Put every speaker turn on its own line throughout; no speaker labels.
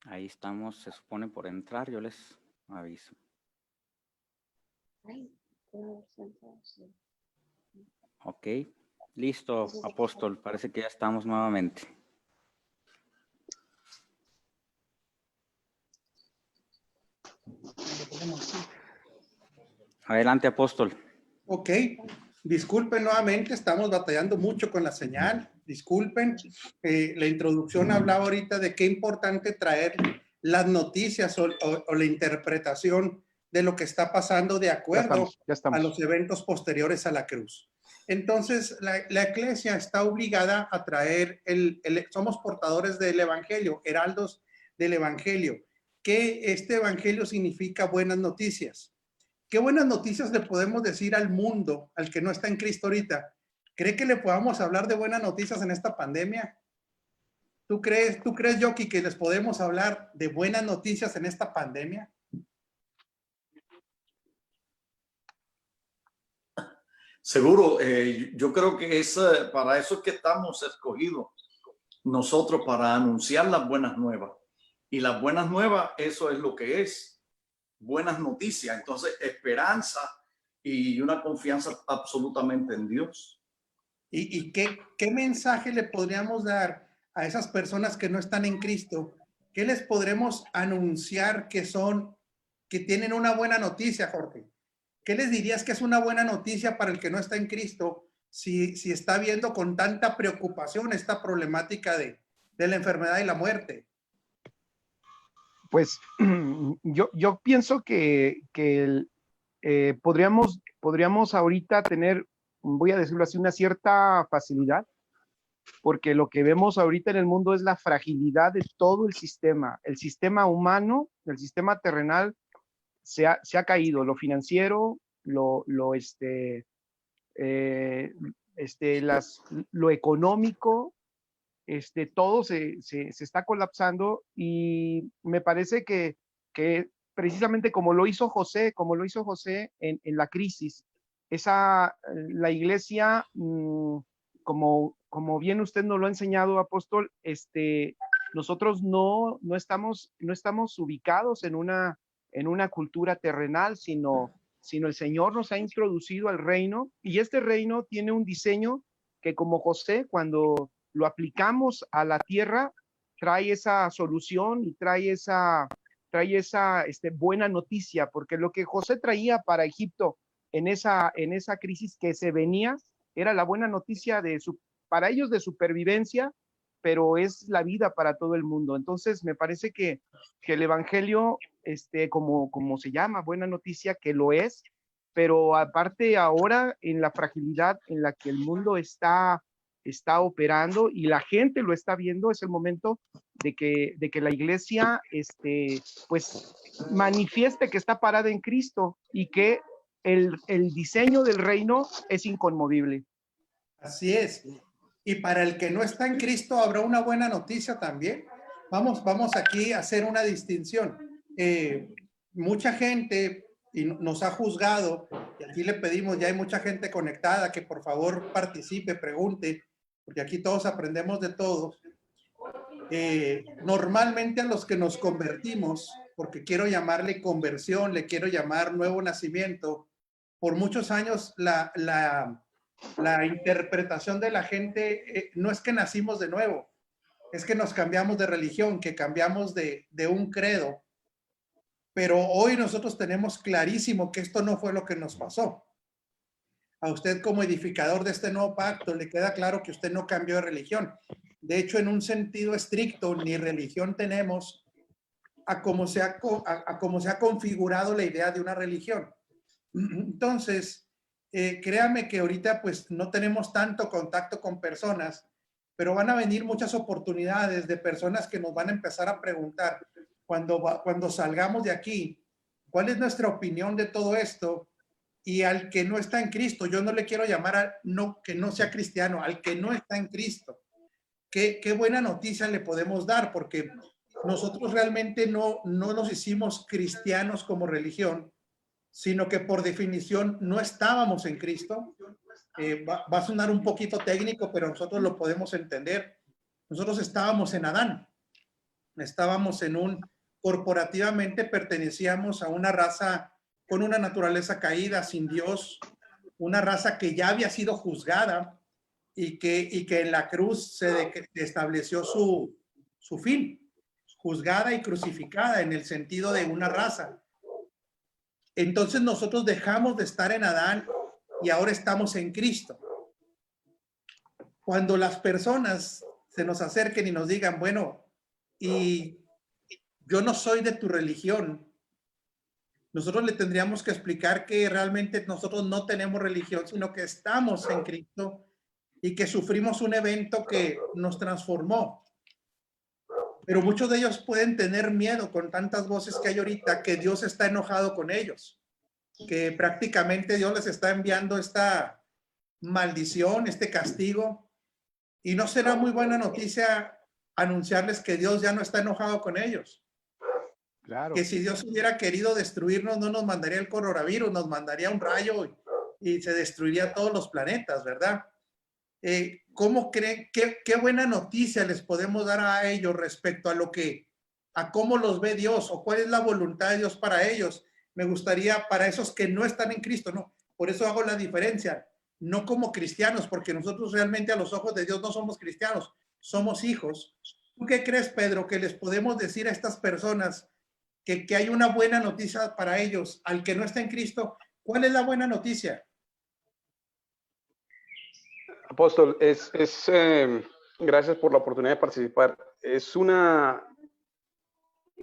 Ahí estamos, se supone por entrar, yo les aviso. Ok, listo, apóstol, parece que ya estamos nuevamente. Adelante, apóstol.
Ok, disculpen nuevamente, estamos batallando mucho con la señal, disculpen. La introducción hablaba ahorita de qué importante traer las noticias o la interpretación de lo que está pasando de acuerdo
Ya estamos.
a los eventos posteriores a la cruz. Entonces, la iglesia está obligada a traer, somos portadores del evangelio, heraldos del evangelio, que este evangelio significa buenas noticias. ¿Qué buenas noticias le podemos decir al mundo, al que no está en Cristo ahorita? ¿Cree que le podamos hablar de buenas noticias en esta pandemia? ¿Tú crees, Yoki, que les podemos hablar de buenas noticias en esta pandemia?
Seguro, yo creo que es para eso es que estamos escogidos nosotros, para anunciar las buenas nuevas. Y las buenas nuevas, eso es lo que es, buenas noticias. Entonces, esperanza y una confianza absolutamente en Dios.
¿Y qué mensaje le podríamos dar a esas personas que no están en Cristo? ¿Qué les podremos anunciar que tienen una buena noticia, Jorge? ¿Qué les dirías que es una buena noticia para el que no está en Cristo si está viendo con tanta preocupación esta problemática de la enfermedad y la muerte?
Pues yo pienso que podríamos ahorita tener, voy a decirlo así, una cierta facilidad, porque lo que vemos ahorita en el mundo es la fragilidad de todo el sistema humano, el sistema terrenal se ha caído, lo financiero, lo económico, todo se está colapsando, y me parece que precisamente como lo hizo José en la crisis, la iglesia, como bien usted nos lo ha enseñado, apóstol, nosotros no estamos ubicados en una cultura terrenal, sino el Señor nos ha introducido al reino, y este reino tiene un diseño que, como José, cuando lo aplicamos a la tierra, trae esa solución y trae esa buena noticia, porque lo que José traía para Egipto en esa crisis que se venía, era la buena noticia para ellos de supervivencia, pero es la vida para todo el mundo. Entonces, me parece que el evangelio, como se llama, buena noticia, que lo es, pero aparte ahora, en la fragilidad en la que el mundo está operando y la gente lo está viendo, es el momento de que la iglesia pues manifieste que está parada en Cristo, y que el diseño del reino es inconmovible.
Así es. Y para el que no está en Cristo habrá una buena noticia también. Vamos aquí a hacer una distinción. Mucha gente nos ha juzgado, y aquí le pedimos, ya hay mucha gente conectada, que por favor participe, pregunte, porque aquí todos aprendemos de todo. Normalmente a los que nos convertimos, porque quiero llamarle conversión, le quiero llamar nuevo nacimiento, por muchos años la interpretación de la gente no es que nacimos de nuevo, es que nos cambiamos de religión, que cambiamos de un credo. Pero hoy nosotros tenemos clarísimo que esto no fue lo que nos pasó. A usted, como edificador de este nuevo pacto, le queda claro que usted no cambió de religión. De hecho, en un sentido estricto, ni religión tenemos a cómo se ha configurado la idea de una religión. Entonces, créame que ahorita pues no tenemos tanto contacto con personas, pero van a venir muchas oportunidades de personas que nos van a empezar a preguntar cuando salgamos de aquí, ¿cuál es nuestra opinión de todo esto? Y al que no está en Cristo, yo no le quiero llamar que no sea cristiano, al que no está en Cristo, qué buena noticia le podemos dar, porque nosotros realmente no nos hicimos cristianos como religión, sino que por definición no estábamos en Cristo. Va a sonar un poquito técnico, pero nosotros lo podemos entender. Nosotros estábamos en Adán. Estábamos corporativamente pertenecíamos a una raza con una naturaleza caída, sin Dios, una raza que ya había sido juzgada y que en la cruz se estableció su fin, juzgada y crucificada en el sentido de una raza. Entonces nosotros dejamos de estar en Adán y ahora estamos en Cristo. Cuando las personas se nos acerquen y nos digan, bueno, y yo no soy de tu religión, nosotros le tendríamos que explicar que realmente nosotros no tenemos religión, sino que estamos en Cristo y que sufrimos un evento que nos transformó. Pero muchos de ellos pueden tener miedo con tantas voces que hay ahorita, que Dios está enojado con ellos, que prácticamente Dios les está enviando esta maldición, este castigo, y no será muy buena noticia anunciarles que Dios ya no está enojado con ellos.
Claro.
Que si Dios hubiera querido destruirnos, no nos mandaría el coronavirus, nos mandaría un rayo y se destruiría todos los planetas, ¿verdad? ¿Cómo creen, qué buena noticia les podemos dar a ellos respecto a cómo los ve Dios o cuál es la voluntad de Dios para ellos? Me gustaría para esos que no están en Cristo, no. Por eso hago la diferencia, no como cristianos, porque nosotros realmente a los ojos de Dios no somos cristianos, somos hijos. ¿Tú qué crees, Pedro, que les podemos decir a estas personas que hay una buena noticia para ellos, al que no está en Cristo? ¿Cuál es la buena noticia?
Apóstol, gracias por la oportunidad de participar. Es una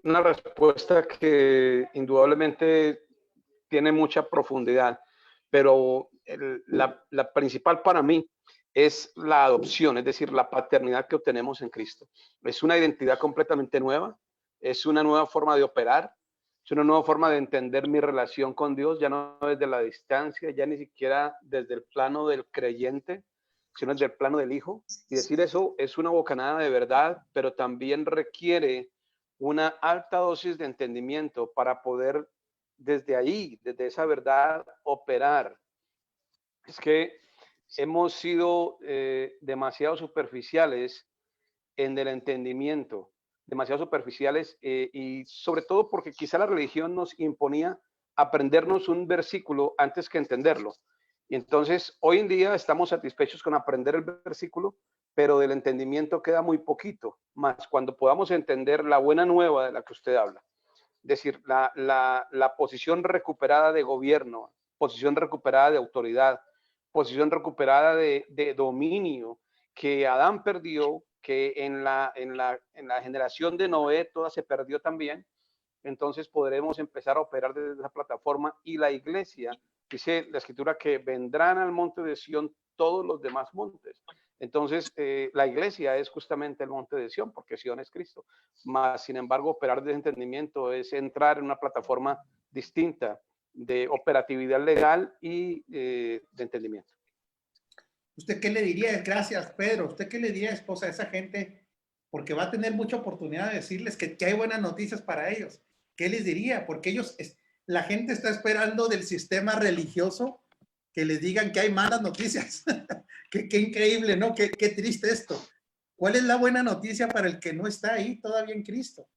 respuesta que indudablemente tiene mucha profundidad, pero la principal para mí es la adopción, es decir, la paternidad que obtenemos en Cristo. Es una identidad completamente nueva, es una nueva forma de operar, es una nueva forma de entender mi relación con Dios, ya no desde la distancia, ya ni siquiera desde el plano del creyente, sino desde el plano del Hijo. Y decir eso es una bocanada de verdad, pero también requiere una alta dosis de entendimiento para poder desde ahí, desde esa verdad, operar. Es que hemos sido demasiado superficiales en el entendimiento, demasiado superficiales y sobre todo porque quizá la religión nos imponía aprendernos un versículo antes que entenderlo. Y entonces hoy en día estamos satisfechos con aprender el versículo, pero del entendimiento queda muy poquito, más cuando podamos entender la buena nueva de la que usted habla. Es decir, la posición recuperada de gobierno, posición recuperada de autoridad, posición recuperada de dominio que Adán perdió, que en la generación de Noé toda se perdió también. Entonces podremos empezar a operar desde esa plataforma y la iglesia, dice la escritura, que vendrán al monte de Sión todos los demás montes. Entonces la iglesia es justamente el monte de Sión, porque Sión es Cristo. Más, sin embargo, operar desde entendimiento es entrar en una plataforma distinta de operatividad legal y de entendimiento.
¿Usted qué le diría? Gracias, Pedro. ¿Usted qué le diría, esposa, a esa gente? Porque va a tener mucha oportunidad de decirles que hay buenas noticias para ellos. ¿Qué les diría? Porque la gente está esperando del sistema religioso que les digan que hay malas noticias. qué increíble, ¿no? Qué triste esto. ¿Cuál es la buena noticia para el que no está ahí todavía en Cristo?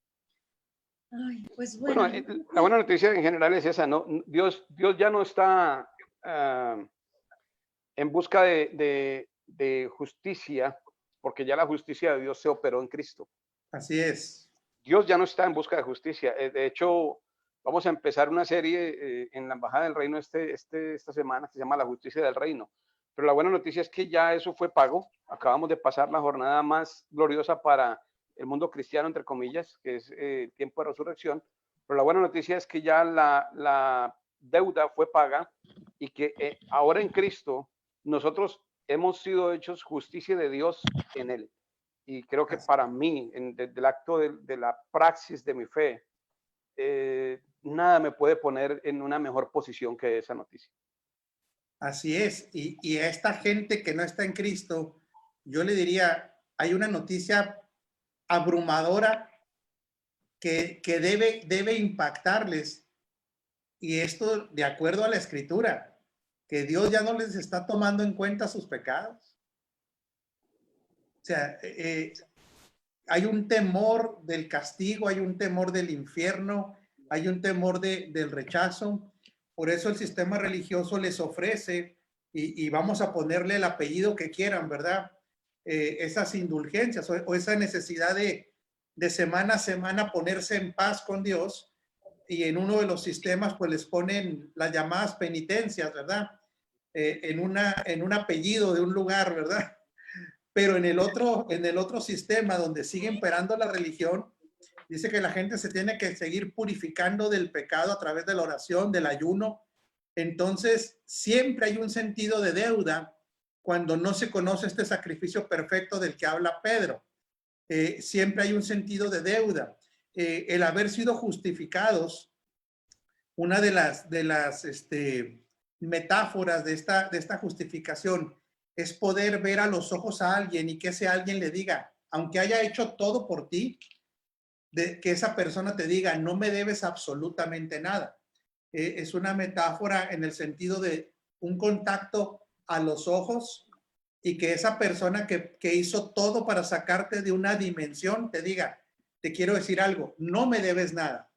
Ay, pues bueno.
La buena noticia en general es esa, ¿no? Dios ya no está en busca de justicia, porque ya la justicia de Dios se operó en Cristo.
Así es.
Dios ya no está en busca de justicia. De hecho, vamos a empezar una serie en la Embajada del Reino esta semana que se llama La Justicia del Reino. Pero la buena noticia es que ya eso fue pago. Acabamos de pasar la jornada más gloriosa para el mundo cristiano, entre comillas, que es el tiempo de resurrección. Pero la buena noticia es que ya la deuda fue paga y que ahora en Cristo nosotros hemos sido hechos justicia de Dios en Él. Y creo que para mí, desde el acto de la praxis de mi fe, nada me puede poner en una mejor posición que esa noticia.
Así es. Y a esta gente que no está en Cristo, yo le diría, hay una noticia abrumadora que debe impactarles. Y esto de acuerdo a la Escritura, que Dios ya no les está tomando en cuenta sus pecados. O sea, hay un temor del castigo, hay un temor del infierno, hay un temor del rechazo. Por eso el sistema religioso les ofrece, y vamos a ponerle el apellido que quieran, ¿verdad? Esas indulgencias o esa necesidad de semana a semana ponerse en paz con Dios, y en uno de los sistemas pues les ponen las llamadas penitencias, ¿verdad? En un apellido de un lugar, ¿verdad? Pero en el otro sistema donde sigue imperando la religión, dice que la gente se tiene que seguir purificando del pecado a través de la oración, del ayuno. Entonces, siempre hay un sentido de deuda cuando no se conoce este sacrificio perfecto del que habla Pedro. Siempre hay un sentido de deuda. El haber sido justificados, una de las metáforas de esta justificación es poder ver a los ojos a alguien y que ese alguien le diga, aunque haya hecho todo por ti, que esa persona te diga, no me debes absolutamente nada. Es una metáfora en el sentido de un contacto a los ojos y que esa persona que hizo todo para sacarte de una dimensión te diga, te quiero decir algo, no me debes nada.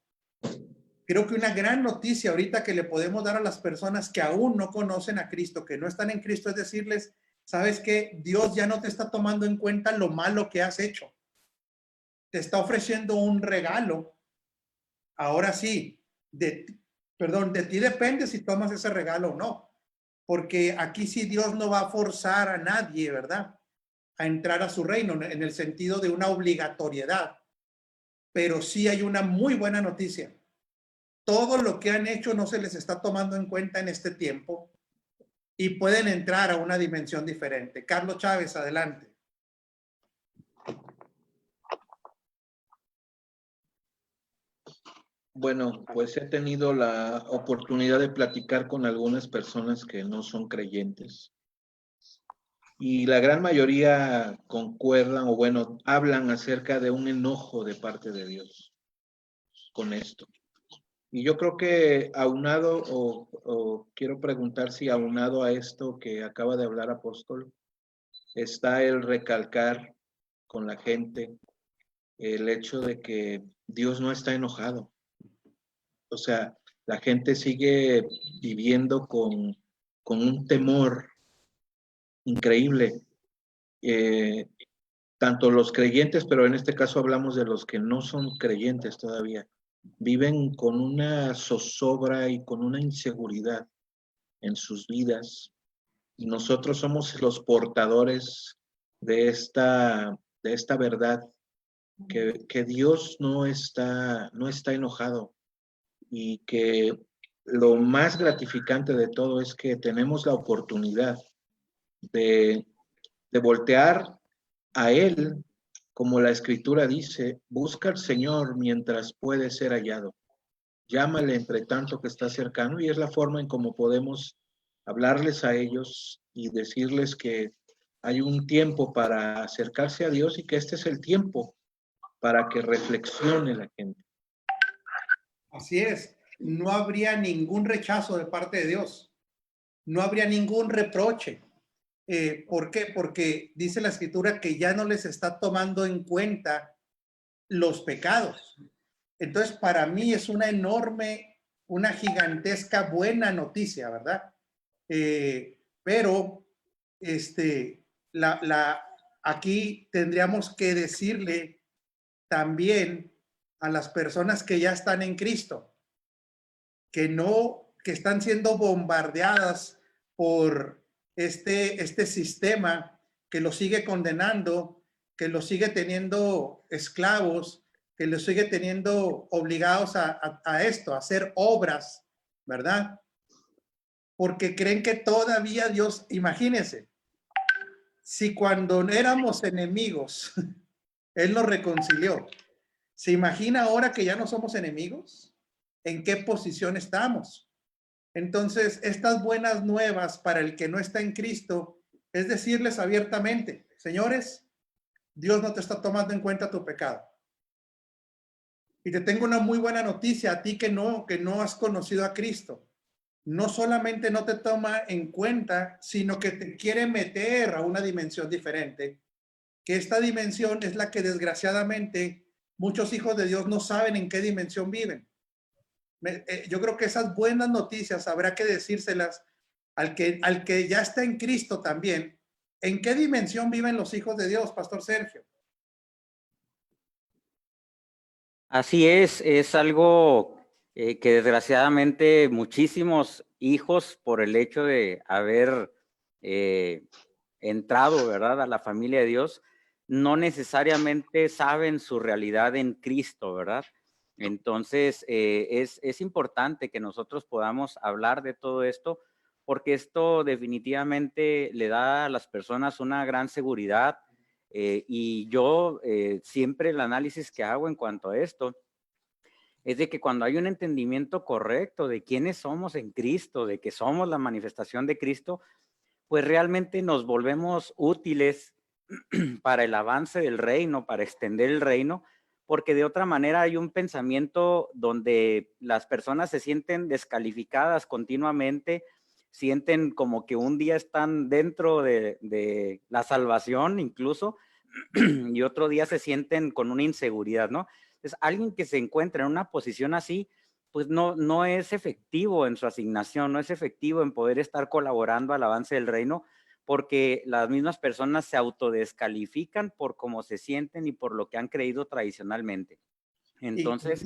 Creo que una gran noticia ahorita que le podemos dar a las personas que aún no conocen a Cristo, que no están en Cristo, es decirles, ¿sabes qué? Dios ya no te está tomando en cuenta lo malo que has hecho. Te está ofreciendo un regalo. Ahora sí, de ti depende si tomas ese regalo o no. Porque aquí sí Dios no va a forzar a nadie, ¿verdad? A entrar a su reino en el sentido de una obligatoriedad. Pero sí hay una muy buena noticia. Todo lo que han hecho no se les está tomando en cuenta en este tiempo y pueden entrar a una dimensión diferente. Carlos Chávez, adelante.
Bueno, pues he tenido la oportunidad de platicar con algunas personas que no son creyentes y la gran mayoría concuerdan o bueno, hablan acerca de un enojo de parte de Dios con esto. Y yo creo que aunado o quiero preguntar si aunado a esto que acaba de hablar Apóstol, está el recalcar con la gente el hecho de que Dios no está enojado. O sea, la gente sigue viviendo con un temor increíble. Tanto los creyentes, pero en este caso hablamos de los que no son creyentes todavía, viven con una zozobra y con una inseguridad en sus vidas. Y nosotros somos los portadores de esta verdad, que Dios no está enojado. Y que lo más gratificante de todo es que tenemos la oportunidad de voltear a Él, como la Escritura dice, busca al Señor mientras puede ser hallado. Llámale entre tanto que está cercano, y es la forma en cómo podemos hablarles a ellos y decirles que hay un tiempo para acercarse a Dios y que este es el tiempo para que reflexione la gente.
Así es, no habría ningún rechazo de parte de Dios, no habría ningún reproche. ¿Por qué? Porque dice la Escritura que ya no les está tomando en cuenta los pecados. Entonces, para mí es una enorme, una gigantesca buena noticia, ¿verdad? Pero, aquí tendríamos que decirle también a las personas que ya están en Cristo, que están siendo bombardeadas por este sistema que los sigue condenando, que los sigue teniendo esclavos, que los sigue teniendo obligados a esto, a hacer obras, ¿verdad? Porque creen que todavía Dios, imagínense, si cuando éramos enemigos, Él nos reconcilió, ¿se imagina ahora que ya no somos enemigos? ¿En qué posición estamos? Entonces, estas buenas nuevas para el que no está en Cristo es decirles abiertamente, señores, Dios no te está tomando en cuenta tu pecado. Y te tengo una muy buena noticia a ti que no has conocido a Cristo. No solamente no te toma en cuenta, sino que te quiere meter a una dimensión diferente, que esta dimensión es la que desgraciadamente muchos hijos de Dios no saben en qué dimensión viven. Yo creo que esas buenas noticias habrá que decírselas al que ya está en Cristo también. ¿En qué dimensión viven los hijos de Dios, Pastor Sergio?
Así es algo que desgraciadamente muchísimos hijos, por el hecho de haber entrado, ¿verdad?, a la familia de Dios, no necesariamente saben su realidad en Cristo, ¿verdad? Entonces, es importante que nosotros podamos hablar de todo esto, porque esto definitivamente le da a las personas una gran seguridad. Y yo siempre el análisis que hago en cuanto a esto es de que cuando hay un entendimiento correcto de quiénes somos en Cristo, de que somos la manifestación de Cristo, pues realmente nos volvemos útiles para el avance del reino, para extender el reino, porque de otra manera hay un pensamiento donde las personas se sienten descalificadas continuamente, sienten como que un día están dentro de la salvación incluso, y otro día se sienten con una inseguridad, ¿no? Entonces, alguien que se encuentra en una posición así, pues no es efectivo en su asignación, no es efectivo en poder estar colaborando al avance del reino, porque las mismas personas se autodescalifican por cómo se sienten y por lo que han creído tradicionalmente. Entonces,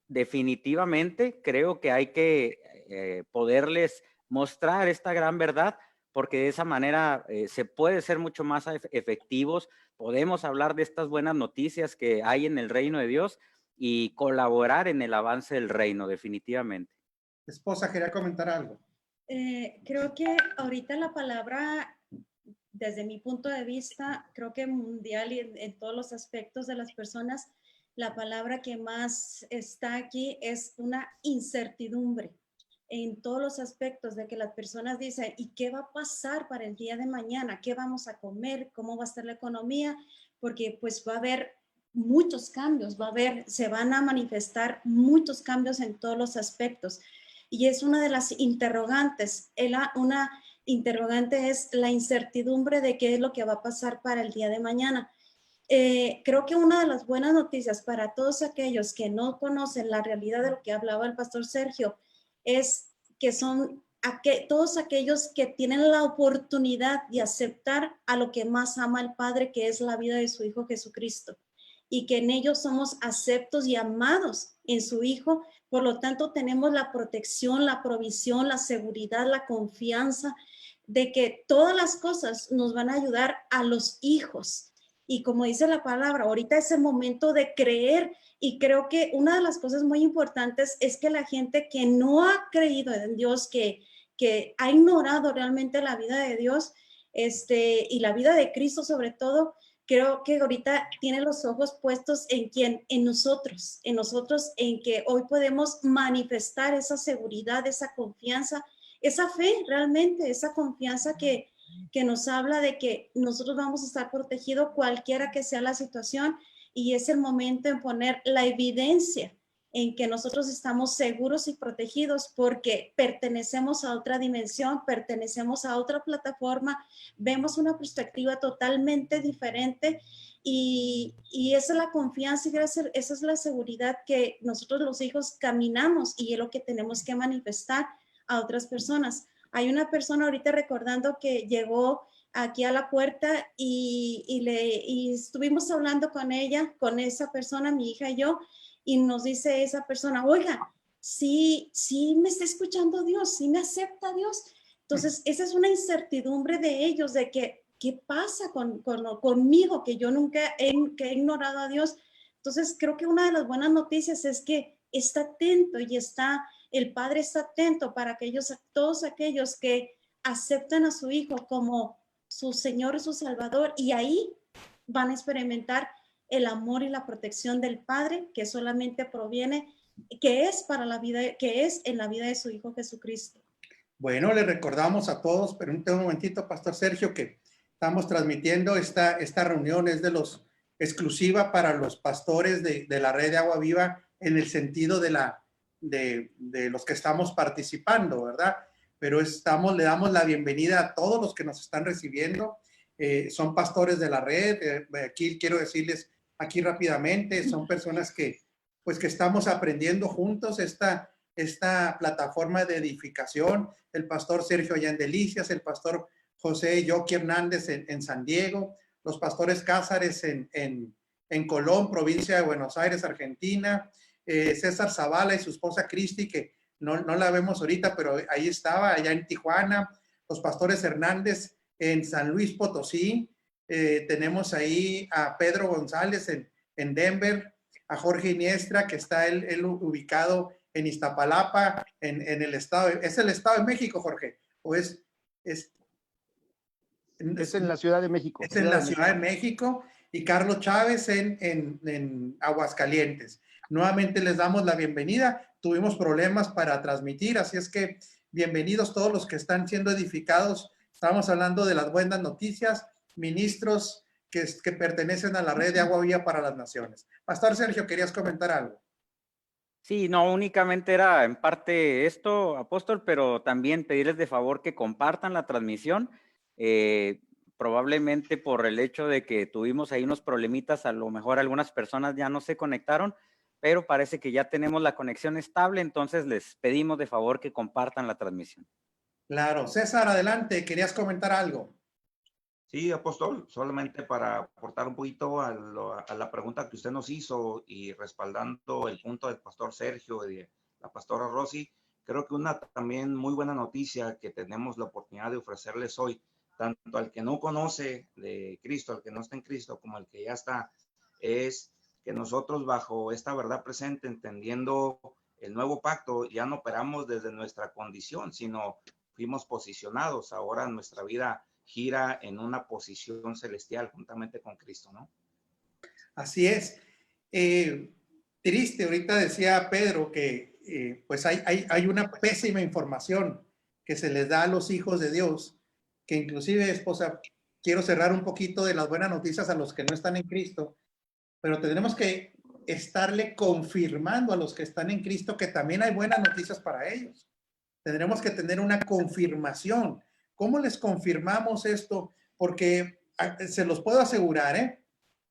definitivamente creo que hay que poderles mostrar esta gran verdad, porque de esa manera se puede ser mucho más efectivos, podemos hablar de estas buenas noticias que hay en el reino de Dios y colaborar en el avance del reino, definitivamente.
Esposa, quería comentar algo.
Creo que ahorita la palabra, desde mi punto de vista, creo que mundial y en todos los aspectos de las personas, la palabra que más está aquí es una incertidumbre en todos los aspectos, de que las personas dicen, ¿y qué va a pasar para el día de mañana? ¿Qué vamos a comer? ¿Cómo va a estar la economía? Porque pues va a haber muchos cambios, se van a manifestar muchos cambios en todos los aspectos. Y es una de las interrogantes. Una interrogante es la incertidumbre de qué es lo que va a pasar para el día de mañana. Creo que una de las buenas noticias para todos aquellos que no conocen la realidad de lo que hablaba el pastor Sergio es que son todos aquellos que tienen la oportunidad de aceptar a lo que más ama el Padre, que es la vida de su Hijo Jesucristo, y que en ellos somos aceptos y amados en su Hijo. Por lo tanto, tenemos la protección, la provisión, la seguridad, la confianza de que todas las cosas nos van a ayudar a los hijos. Y como dice la palabra, ahorita es el momento de creer, y creo que una de las cosas muy importantes es que la gente que no ha creído en Dios, que ha ignorado realmente la vida de Dios, y la vida de Cristo sobre todo, creo que ahorita tiene los ojos puestos en quién, en nosotros, en que hoy podemos manifestar esa seguridad, esa confianza, esa fe realmente, esa confianza que nos habla de que nosotros vamos a estar protegidos cualquiera que sea la situación, y es el momento de poner la evidencia en que nosotros estamos seguros y protegidos porque pertenecemos a otra dimensión, pertenecemos a otra plataforma, vemos una perspectiva totalmente diferente, y esa es la confianza y esa es la seguridad que nosotros los hijos caminamos, y es lo que tenemos que manifestar a otras personas. Hay una persona ahorita recordando que llegó aquí a la puerta y estuvimos hablando con ella, con esa persona, mi hija y yo, y nos dice esa persona, oiga, sí me está escuchando Dios, sí me acepta Dios. Entonces, esa es una incertidumbre de ellos, de que, ¿qué pasa conmigo? Que yo nunca he ignorado a Dios. Entonces, creo que una de las buenas noticias es que está atento y el Padre está atento para todos aquellos que aceptan a su Hijo como su Señor y su Salvador, y ahí van a experimentar el amor y la protección del Padre, que solamente proviene, que es para la vida, que es en la vida de su Hijo Jesucristo.
Bueno, le recordamos a todos, pero un momentito, Pastor Sergio, que estamos transmitiendo esta reunión, es exclusiva para los pastores de la red de Agua Viva en el sentido de los que estamos participando, ¿verdad? Pero le damos la bienvenida a todos los que nos están recibiendo. Son pastores de la red. Aquí quiero decirles aquí rápidamente, son personas que estamos aprendiendo juntos esta plataforma de edificación. El pastor Sergio allá en Delicias, el pastor José Yoki Hernández en San Diego, los pastores Cázares en Colón, provincia de Buenos Aires, Argentina, César Zavala y su esposa Cristi, que no la vemos ahorita, pero ahí estaba, allá en Tijuana, los pastores Hernández en San Luis Potosí, tenemos ahí a Pedro González en Denver, a Jorge Iniestra, que está él ubicado en Iztapalapa, en el estado, ¿es el Estado de México, Jorge? ¿O es
en la Ciudad de México.
Es en la Ciudad de México, y Carlos Chávez en Aguascalientes. Nuevamente les damos la bienvenida. Tuvimos problemas para transmitir, así es que bienvenidos todos los que están siendo edificados. Estamos hablando de las buenas noticias, ministros que pertenecen a la red de Agua Viva para las Naciones. Pastor Sergio, ¿querías comentar algo?
Sí, no únicamente era en parte esto, apóstol, pero también pedirles de favor que compartan la transmisión. Probablemente por el hecho de que tuvimos ahí unos problemitas, a lo mejor algunas personas ya no se conectaron, pero parece que ya tenemos la conexión estable, entonces les pedimos de favor que compartan la transmisión.
Claro. César, adelante, ¿querías comentar algo?
Sí, apóstol, solamente para aportar un poquito a la pregunta que usted nos hizo y respaldando el punto del pastor Sergio y de la pastora Rosy, creo que una también muy buena noticia que tenemos la oportunidad de ofrecerles hoy, tanto al que no conoce de Cristo, al que no está en Cristo, como al que ya está, es que nosotros bajo esta verdad presente, entendiendo el nuevo pacto, ya no operamos desde nuestra condición, sino fuimos posicionados. Ahora nuestra vida gira en una posición celestial juntamente con Cristo, ¿no?
Así es. Triste, ahorita decía Pedro que pues hay una pésima información que se les da a los hijos de Dios, que inclusive, esposa, quiero cerrar un poquito de las buenas noticias a los que no están en Cristo, pero tendremos que estarle confirmando a los que están en Cristo que también hay buenas noticias para ellos. Tendremos que tener una confirmación. ¿Cómo les confirmamos esto? Porque se los puedo asegurar,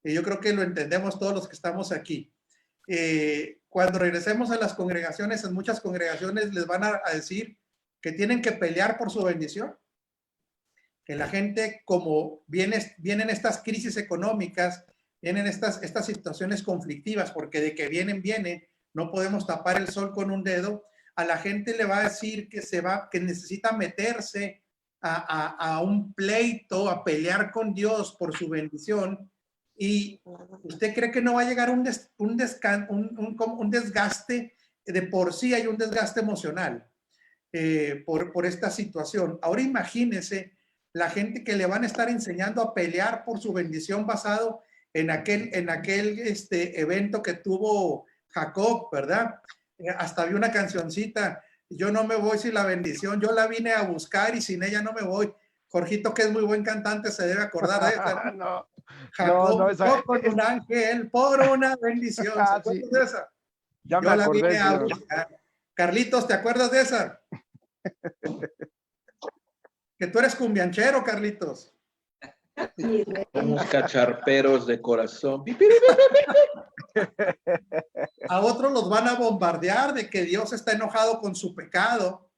y yo creo que lo entendemos todos los que estamos aquí. Cuando regresemos a las congregaciones, en muchas congregaciones les van a decir que tienen que pelear por su bendición. Que la gente, como vienen estas crisis económicas, vienen estas situaciones conflictivas, porque de que viene, no podemos tapar el sol con un dedo. A la gente le va a decir que necesita meterse a un pleito, a pelear con Dios por su bendición, y usted cree que no va a llegar un desgaste. De por sí hay un desgaste emocional por esta situación. Ahora imagínese la gente que le van a estar enseñando a pelear por su bendición basado en aquel evento que tuvo Jacob, ¿verdad? Hasta había una cancioncita: yo no me voy sin la bendición, yo la vine a buscar y sin ella no me voy. Jorgito, que es muy buen cantante, se debe acordar de esa.
No,
Jacob,
no, esa,
con un ángel por una bendición. ¿Se acuerdas
sí,
de esa?
ya
yo
me
la
acordé,
vine a
señor.
buscar. Carlitos, ¿te acuerdas de esa? Que tú eres cumbianchero, Carlitos.
Somos cacharperos de corazón.
A otros los van a bombardear de que Dios está enojado con su pecado.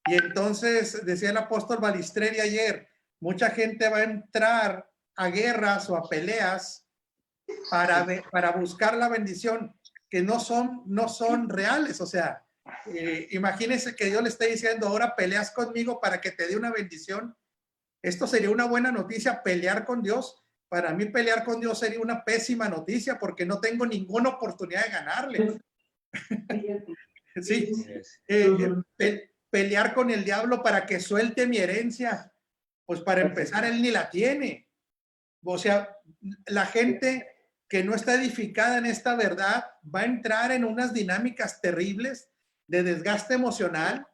Y entonces, decía el apóstol Balistreri ayer, mucha gente va a entrar a guerras o a peleas para buscar la bendición, que no son reales. O sea, imagínense que Dios le esté diciendo: ahora peleas conmigo para que te dé una bendición. Esto sería una buena noticia, pelear con Dios. Para mí pelear con Dios sería una pésima noticia, porque no tengo ninguna oportunidad de ganarle. Sí. Pelear con el diablo para que suelte mi herencia, pues para empezar él ni la tiene. O sea, la gente que no está edificada en esta verdad va a entrar en unas dinámicas terribles de desgaste emocional,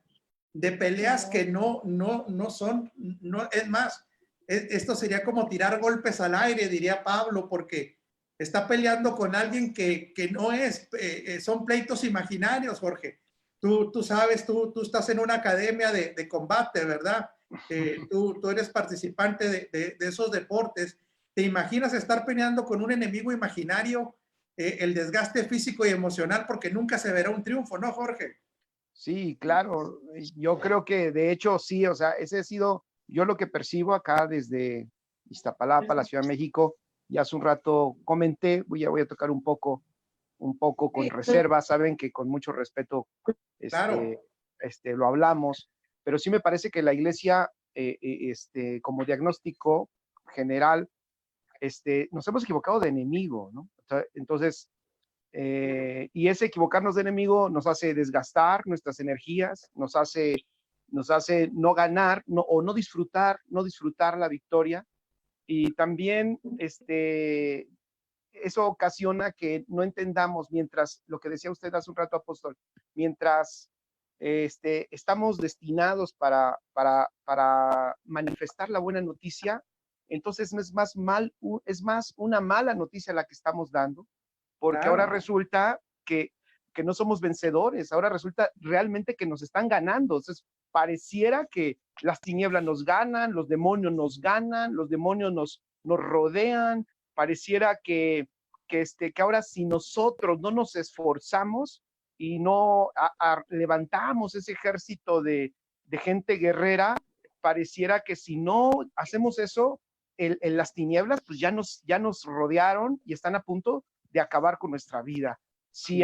de peleas que no son, es más, esto sería como tirar golpes al aire, diría Pablo, porque Está peleando con alguien que no es, son pleitos imaginarios, Jorge. Tú sabes, tú estás en una academia de combate, ¿verdad? Tú eres participante de esos deportes. ¿Te imaginas estar peleando con un enemigo imaginario? El desgaste físico y emocional, porque nunca se verá un triunfo, ¿no, Jorge?
Sí, claro. Yo creo que de hecho sí, o sea, ese ha sido yo lo que percibo acá desde Iztapalapa, la Ciudad de México. Ya hace un rato comenté, voy a tocar un poco con reserva, saben que con mucho respeto
Claro.
lo hablamos, pero sí me parece que la iglesia, como diagnóstico general, nos hemos equivocado de enemigo, ¿no? Entonces, y ese equivocarnos de enemigo nos hace desgastar nuestras energías, nos hace no ganar o no disfrutar la victoria, y también eso ocasiona que no entendamos, mientras, lo que decía usted hace un rato, apóstol, mientras estamos destinados para manifestar la buena noticia, entonces es más una mala noticia la que estamos dando, porque
Claro.
ahora resulta que no somos vencedores, ahora resulta realmente que nos están ganando. Entonces, pareciera que las tinieblas nos ganan, los demonios nos ganan, los demonios nos rodean, pareciera que ahora si nosotros no nos esforzamos y no levantamos ese ejército de gente guerrera, pareciera que si no hacemos eso, las tinieblas pues ya nos rodearon y están a punto de acabar con nuestra vida. Si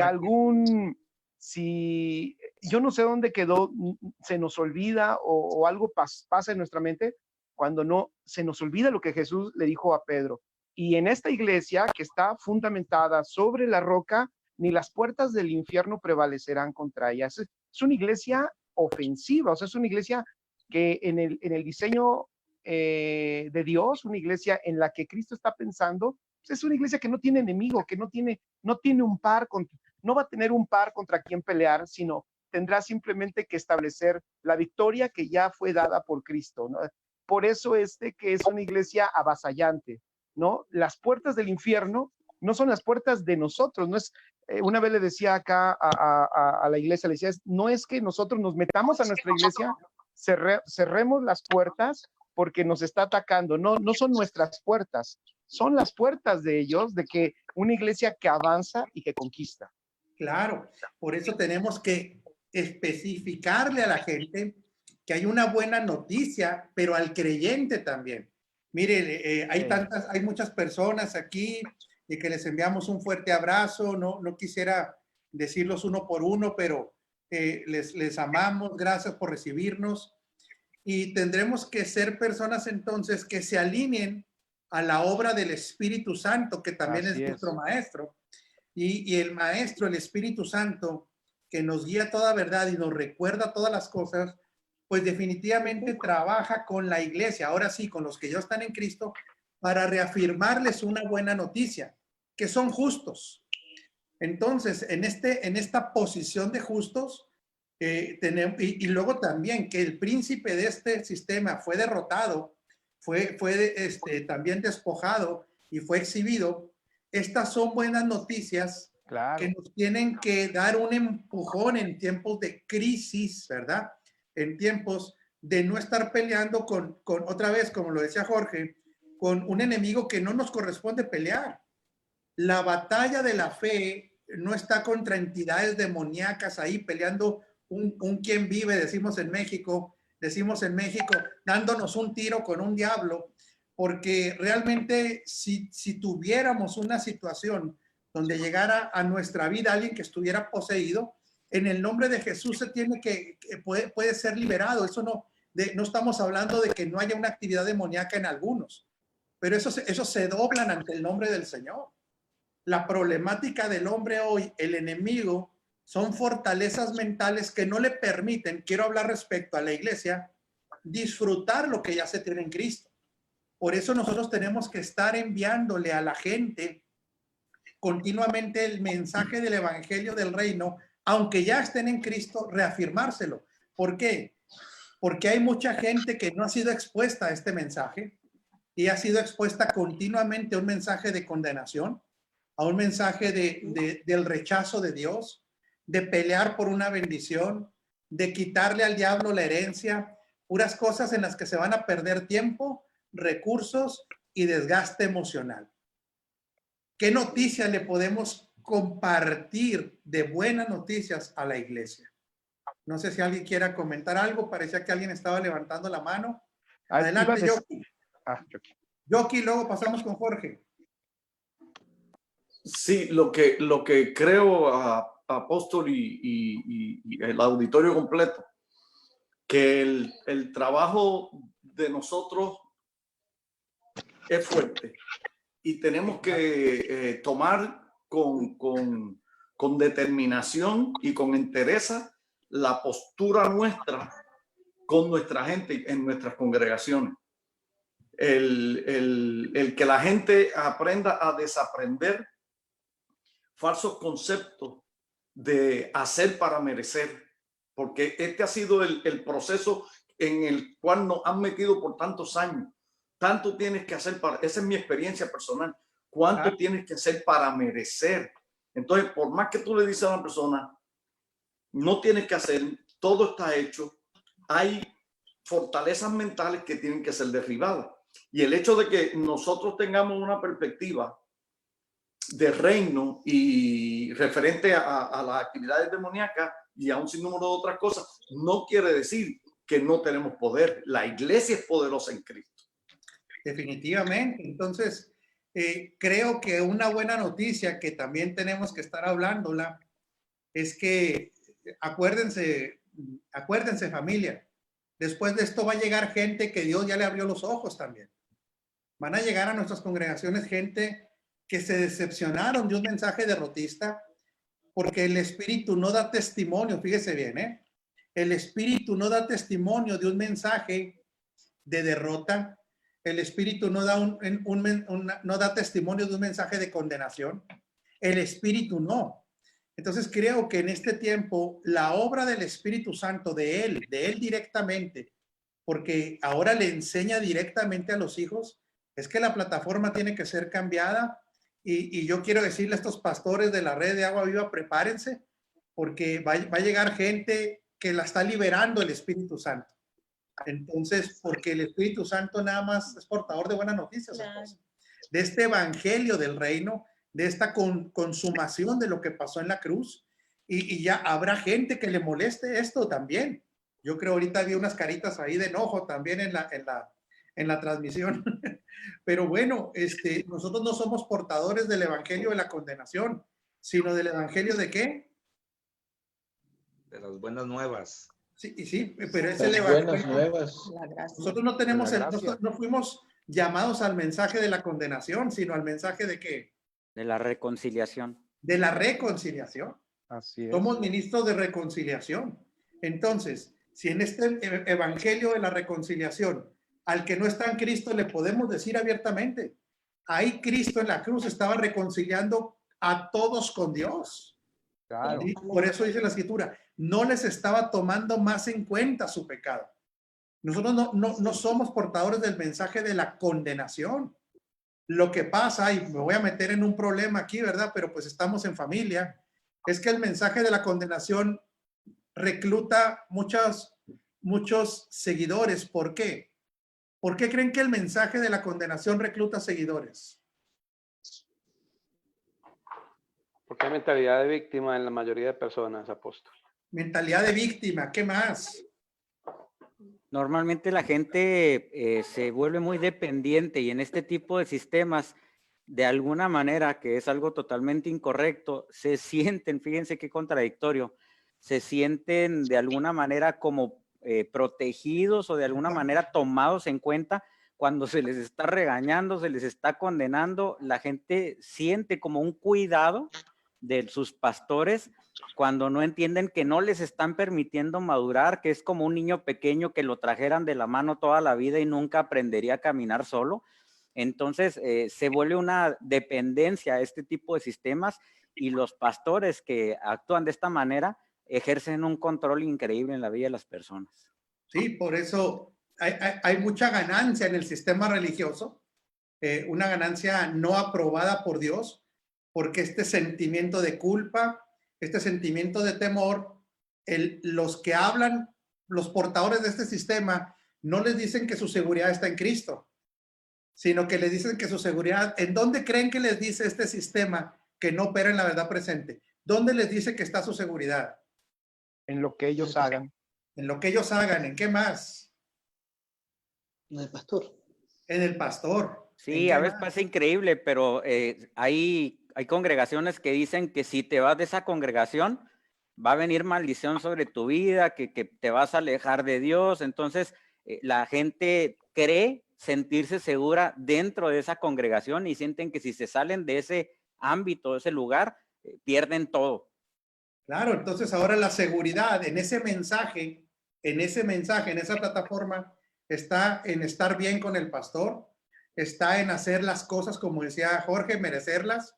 yo no sé dónde quedó, se nos olvida o algo pasa en nuestra mente cuando no se nos olvida lo que Jesús le dijo a Pedro. Y en esta iglesia que está fundamentada sobre la roca, ni las puertas del infierno prevalecerán contra ella. Es una iglesia ofensiva, o sea, es una iglesia que en el diseño de Dios, una iglesia en la que Cristo está pensando, pues es una iglesia que no tiene enemigo, que no tiene un par, no va a tener un par contra quien pelear, sino tendrá simplemente que establecer la victoria que ya fue dada por Cristo, ¿no? Por eso que es una iglesia avasallante, ¿no? Las puertas del infierno no son las puertas de nosotros, no es, una vez le decía acá a la iglesia, le decía, no es que nosotros nos metamos a nuestra iglesia, cerremos las puertas porque nos está atacando, no son nuestras puertas, son las puertas de ellos, de que una iglesia que avanza y que conquista.
Claro, por eso tenemos que especificarle a la gente que hay una buena noticia, pero al creyente también. Mire, hay muchas personas aquí que les enviamos un fuerte abrazo. No quisiera decirlos uno por uno, pero les amamos. Gracias por recibirnos. Y tendremos que ser personas entonces que se alineen a la obra del Espíritu Santo, que también es nuestro maestro. Y el maestro, el Espíritu Santo, que nos guía toda verdad y nos recuerda todas las cosas, pues definitivamente trabaja con la iglesia, ahora sí, con los que ya están en Cristo, para reafirmarles una buena noticia, que son justos. Entonces, en esta posición de justos, tenemos, y luego también que el príncipe de este sistema fue derrotado, fue también despojado y fue exhibido. Estas son buenas noticias, claro, que nos tienen que dar un empujón en tiempos de crisis, ¿verdad? En tiempos de no estar peleando con otra vez, como lo decía Jorge, con un enemigo que no nos corresponde pelear. La batalla de la fe no está contra entidades demoníacas ahí peleando un quien vive, decimos en México, dándonos un tiro con un diablo, porque realmente si tuviéramos una situación donde llegara a nuestra vida alguien que estuviera poseído, en el nombre de Jesús se tiene puede ser liberado. Eso no estamos hablando de que no haya una actividad demoníaca en algunos, pero esos se doblan ante el nombre del Señor. La problemática del hombre hoy, el enemigo, son fortalezas mentales que no le permiten, quiero hablar respecto a la iglesia, disfrutar lo que ya se tiene en Cristo. Por eso nosotros tenemos que estar enviándole a la gente continuamente el mensaje del evangelio del reino, aunque ya estén en Cristo, reafirmárselo. ¿Por qué? Porque hay mucha gente que no ha sido expuesta a este mensaje y ha sido expuesta continuamente a un mensaje de condenación. a un mensaje del rechazo de Dios, de pelear por una bendición, de quitarle al diablo la herencia, puras cosas en las que se van a perder tiempo, recursos y desgaste emocional. ¿Qué noticias le podemos compartir de buenas noticias a la iglesia? No sé si alguien quiera comentar algo. Parecía que alguien estaba levantando la mano. Adelante, Yoki. Yoki, luego pasamos con Jorge.
Sí, lo que creo, Apóstol y el auditorio completo, que el trabajo de nosotros es fuerte y tenemos que tomar con determinación y con entereza la postura nuestra con nuestra gente en nuestras congregaciones. El que la gente aprenda a desaprender falsos conceptos de hacer para merecer, porque este ha sido el proceso en el cual nos han metido por tantos años. Tanto tienes que hacer para, esa es mi experiencia personal, cuánto tienes que hacer para merecer. Entonces, por más que tú le dices a una persona, no tienes que hacer, todo está hecho, hay fortalezas mentales que tienen que ser derribadas. Y el hecho de que nosotros tengamos una perspectiva de reino y referente a las actividades demoníacas y a un sinnúmero de otras cosas, no quiere decir que no tenemos poder. La iglesia es poderosa en Cristo.
Definitivamente. Entonces, creo que una buena noticia que también tenemos que estar hablándola es que acuérdense familia, después de esto va a llegar gente que Dios ya le abrió los ojos también. Van a llegar a nuestras congregaciones gente que se decepcionaron de un mensaje derrotista porque el Espíritu no da testimonio, fíjese bien, el Espíritu no da testimonio de un mensaje de derrota, el Espíritu no da, no da testimonio de un mensaje de condenación, el Espíritu no. Entonces creo que en este tiempo la obra del Espíritu Santo, de él directamente, porque ahora le enseña directamente a los hijos, es que la plataforma tiene que ser cambiada. Y yo quiero decirle a estos pastores de la red de Agua Viva, prepárense, porque va a llegar gente que la está liberando el Espíritu Santo. Entonces, porque el Espíritu Santo nada más es portador de buenas noticias, claro, de este evangelio del reino, de esta consumación de lo que pasó en la cruz, y ya habrá gente que le moleste esto también. Yo creo ahorita vi unas caritas ahí de enojo también en la transmisión. Pero bueno, nosotros no somos portadores del evangelio de la condenación, sino del evangelio de ¿qué?
De las buenas nuevas.
Sí, pero es el evangelio.
Buenas nuevas.
Nosotros no tenemos, no fuimos llamados al mensaje de la condenación, sino al mensaje de ¿qué?
De la reconciliación.
De la reconciliación.
Así es.
Somos ministros de reconciliación. Entonces, si en este evangelio de la reconciliación al que no está en Cristo le podemos decir abiertamente, ahí Cristo en la cruz estaba reconciliando a todos con Dios.
Claro.
¿Sí? Por eso dice la escritura, no les estaba tomando más en cuenta su pecado. Nosotros no somos portadores del mensaje de la condenación. Lo que pasa, y me voy a meter en un problema aquí, ¿verdad? Pero pues estamos en familia, es que el mensaje de la condenación recluta muchos seguidores. ¿Por qué? ¿Por qué creen que el mensaje de la condenación recluta seguidores?
Porque hay mentalidad de víctima en la mayoría de personas, apóstol.
Mentalidad de víctima, ¿qué más?
Normalmente la gente se vuelve muy dependiente y en este tipo de sistemas, de alguna manera, que es algo totalmente incorrecto, se sienten, fíjense qué contradictorio, se sienten de alguna manera como protegidos o de alguna manera tomados en cuenta cuando se les está regañando, se les está condenando. La gente siente como un cuidado de sus pastores cuando no entienden que no les están permitiendo madurar, que es como un niño pequeño que lo trajeran de la mano toda la vida y nunca aprendería a caminar solo. Entonces se vuelve una dependencia a este tipo de sistemas y los pastores que actúan de esta manera ejercen un control increíble en la vida de las personas.
Sí, por eso hay mucha ganancia en el sistema religioso, una ganancia no aprobada por Dios, porque este sentimiento de culpa, este sentimiento de temor, los que hablan, los portadores de este sistema, no les dicen que su seguridad está en Cristo, sino que les dicen que su seguridad, ¿en dónde creen que les dice este sistema que no opera en la verdad presente? ¿Dónde les dice que está su seguridad?
En lo que ellos hagan.
En lo que ellos hagan, ¿en qué más?
En el pastor.
En el pastor.
Sí, a veces pasa increíble, pero hay congregaciones que dicen que si te vas de esa congregación, va a venir maldición sobre tu vida, que te vas a alejar de Dios. Entonces, la gente cree sentirse segura dentro de esa congregación y sienten que si se salen de ese ámbito, de ese lugar, pierden todo.
Claro, entonces ahora la seguridad en esa plataforma, está en estar bien con el pastor, está en hacer las cosas, como decía Jorge, merecerlas,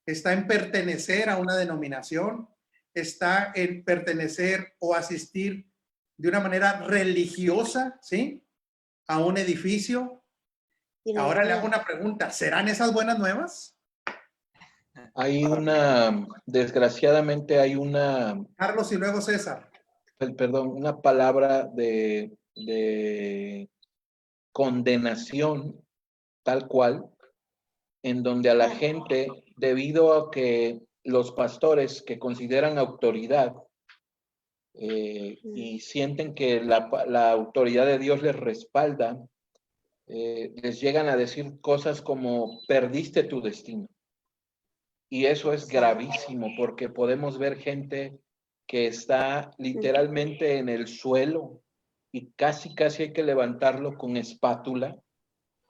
está en pertenecer a una denominación, está en pertenecer o asistir de una manera religiosa, ¿sí? A un edificio. Ahora le hago una pregunta, ¿serán esas buenas nuevas?
Desgraciadamente hay una...
Carlos y luego César.
Perdón, una palabra de condenación tal cual, en donde a la gente, debido a que los pastores que consideran autoridad y sienten que la autoridad de Dios les respalda, les llegan a decir cosas como perdiste tu destino. Y eso es gravísimo porque podemos ver gente que está literalmente en el suelo y casi hay que levantarlo con espátula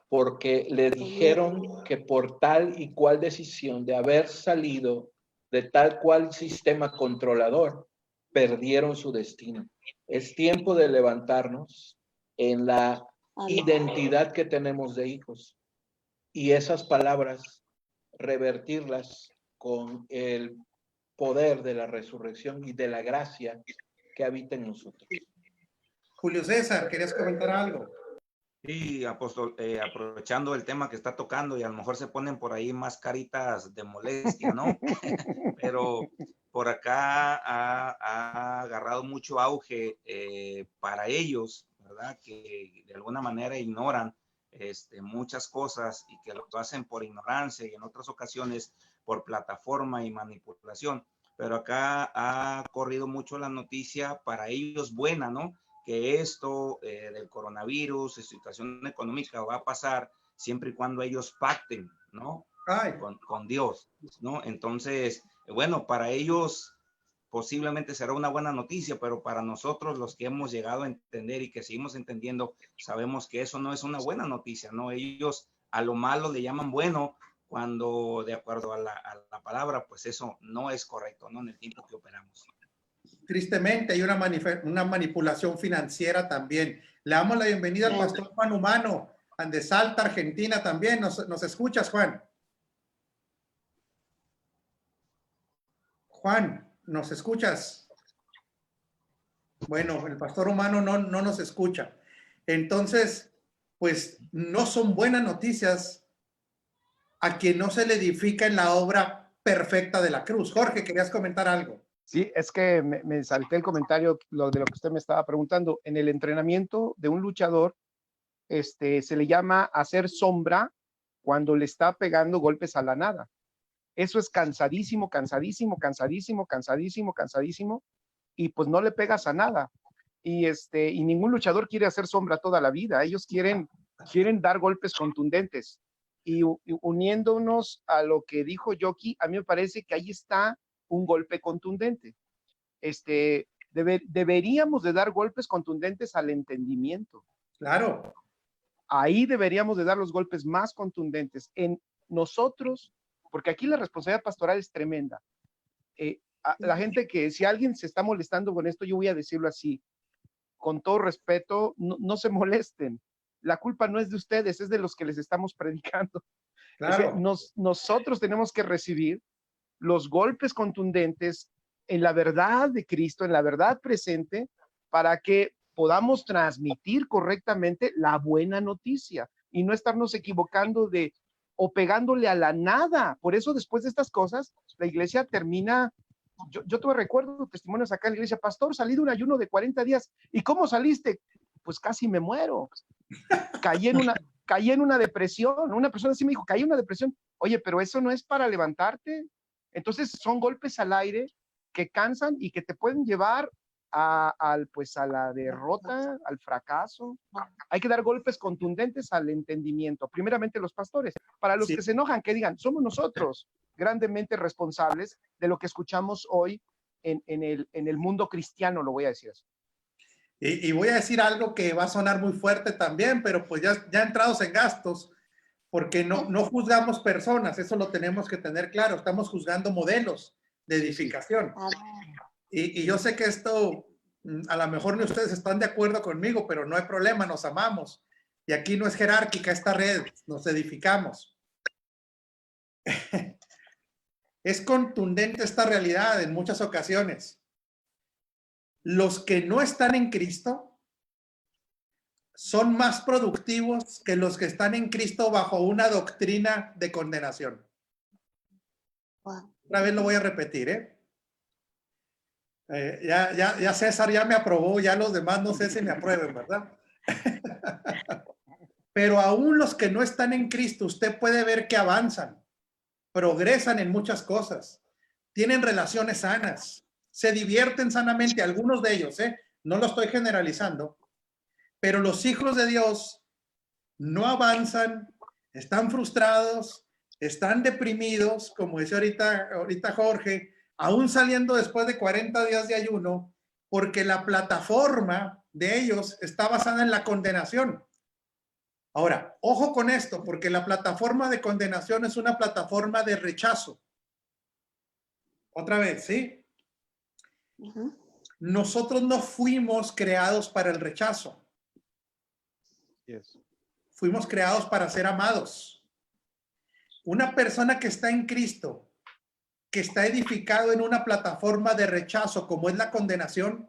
porque le dijeron que por tal y cual decisión de haber salido de tal cual sistema controlador, perdieron su destino. Es tiempo de levantarnos en la identidad que tenemos de hijos y esas palabras revertirlas con el poder de la resurrección y de la gracia que habita en nosotros.
Julio César, ¿querías comentar algo?
Sí, apóstol, aprovechando el tema que está tocando y a lo mejor se ponen por ahí más caritas de molestia, ¿no? Pero por acá ha agarrado mucho auge para ellos, ¿verdad? Que de alguna manera ignoran muchas cosas y que lo hacen por ignorancia y en otras ocasiones por plataforma y manipulación. Pero acá ha corrido mucho la noticia para ellos buena, ¿no? Que esto del coronavirus, situación económica va a pasar siempre y cuando ellos pacten, ¿no? Con Dios, ¿no? Entonces, bueno, para ellos posiblemente será una buena noticia, pero para nosotros los que hemos llegado a entender y que seguimos entendiendo, sabemos que eso no es una buena noticia, ¿no? Ellos a lo malo le llaman bueno cuando de acuerdo a la palabra, pues eso no es correcto, ¿no? En el tiempo que operamos.
Tristemente hay una manipulación financiera también. Le damos la bienvenida al pastor Juan Humano, de Salta, Argentina también. ¿Nos escuchas, Juan? Juan, ¿nos escuchas? Bueno, el pastor Humano no nos escucha. Entonces, pues no son buenas noticias a quien no se le edifica en la obra perfecta de la cruz. Jorge, ¿querías comentar algo?
Sí, es que me salté el comentario de lo que usted me estaba preguntando. En el entrenamiento de un luchador, se le llama hacer sombra cuando le está pegando golpes a la nada. Eso es cansadísimo, cansadísimo, cansadísimo, cansadísimo, cansadísimo, y pues no le pegas a nada. Y ningún luchador quiere hacer sombra toda la vida. Ellos quieren dar golpes contundentes. Y uniéndonos a lo que dijo Yoki, a mí me parece que ahí está un golpe contundente. Deberíamos de dar golpes contundentes al entendimiento.
Claro.
Ahí deberíamos de dar los golpes más contundentes en nosotros, porque aquí la responsabilidad pastoral es tremenda. La gente que, si alguien se está molestando con esto, yo voy a decirlo así, con todo respeto, no se molesten. La culpa no es de ustedes, es de los que les estamos predicando.
Claro.
Nosotros tenemos que recibir los golpes contundentes en la verdad de Cristo, en la verdad presente, para que podamos transmitir correctamente la buena noticia y no estarnos equivocando de o pegándole a la nada. Por eso después de estas cosas, la iglesia termina, yo te recuerdo testimonios acá en la iglesia, pastor, salí de un ayuno de 40 días. ¿Y cómo saliste? Pues casi me muero. Caí en una depresión. Una persona así me dijo, caí en una depresión. Oye, pero eso no es para levantarte. Entonces son golpes al aire que cansan y que te pueden llevar a la derrota, al fracaso. Hay que dar golpes contundentes al entendimiento, primeramente los pastores. Para los
Sí.
que se enojan, que digan, somos nosotros grandemente responsables de lo que escuchamos hoy en el mundo cristiano, lo voy a decir así.
Y voy a decir algo que va a sonar muy fuerte también, pero pues ya entrados en gastos, porque no juzgamos personas, eso lo tenemos que tener claro, estamos juzgando modelos de edificación. Y yo sé que esto, a lo mejor ni ustedes están de acuerdo conmigo, pero no hay problema, nos amamos. Y aquí no es jerárquica esta red, nos edificamos. Es contundente esta realidad en muchas ocasiones. Los que no están en Cristo son más productivos que los que están en Cristo bajo una doctrina de condenación. Otra vez lo voy a repetir, ¿eh? Ya César ya me aprobó, ya los demás no sé si me aprueben, ¿verdad? Pero aún los que no están en Cristo, usted puede ver que avanzan, progresan en muchas cosas, tienen relaciones sanas, se divierten sanamente, algunos de ellos, no lo estoy generalizando, pero los hijos de Dios no avanzan, están frustrados, están deprimidos, como dice ahorita Jorge, aún saliendo después de 40 días de ayuno, porque la plataforma de ellos está basada en la condenación. Ahora, ojo con esto, porque la plataforma de condenación es una plataforma de rechazo. Otra vez, ¿sí? Nosotros no fuimos creados para el rechazo.
Yes.
Fuimos creados para ser amados. Una persona que está en Cristo, que está edificado en una plataforma de rechazo como es la condenación,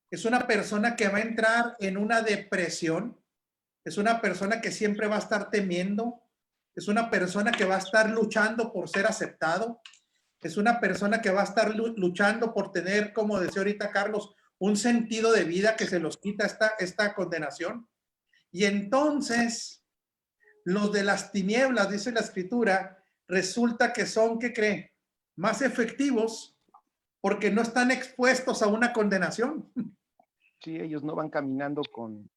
es una persona que va a entrar en una depresión, es una persona que siempre va a estar temiendo, es una persona que va a estar luchando por ser aceptado, es una persona que va a estar luchando por tener, como decía ahorita Carlos, un sentido de vida que se los quita esta condenación. Y entonces, los de las tinieblas, dice la Escritura, resulta que son, ¿qué creen? Más efectivos porque no están expuestos a una condenación.
Sí, ellos no van caminando con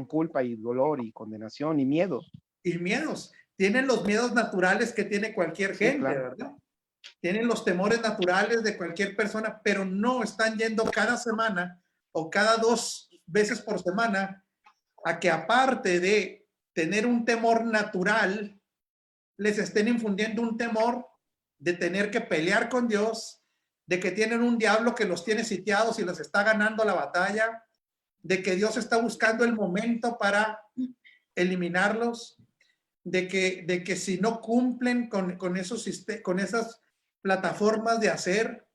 culpa y dolor y condenación y miedo.
Y miedos. Tienen los miedos naturales que tiene cualquier gente, sí, claro, ¿verdad? Tienen los temores naturales de cualquier persona, pero no están yendo cada semana o cada 2 veces por semana a que, aparte de tener un temor natural, les estén infundiendo un temor de tener que pelear con Dios, de que tienen un diablo que los tiene sitiados y les está ganando la batalla, de que Dios está buscando el momento para eliminarlos, de que si no cumplen con esas plataformas de hacer,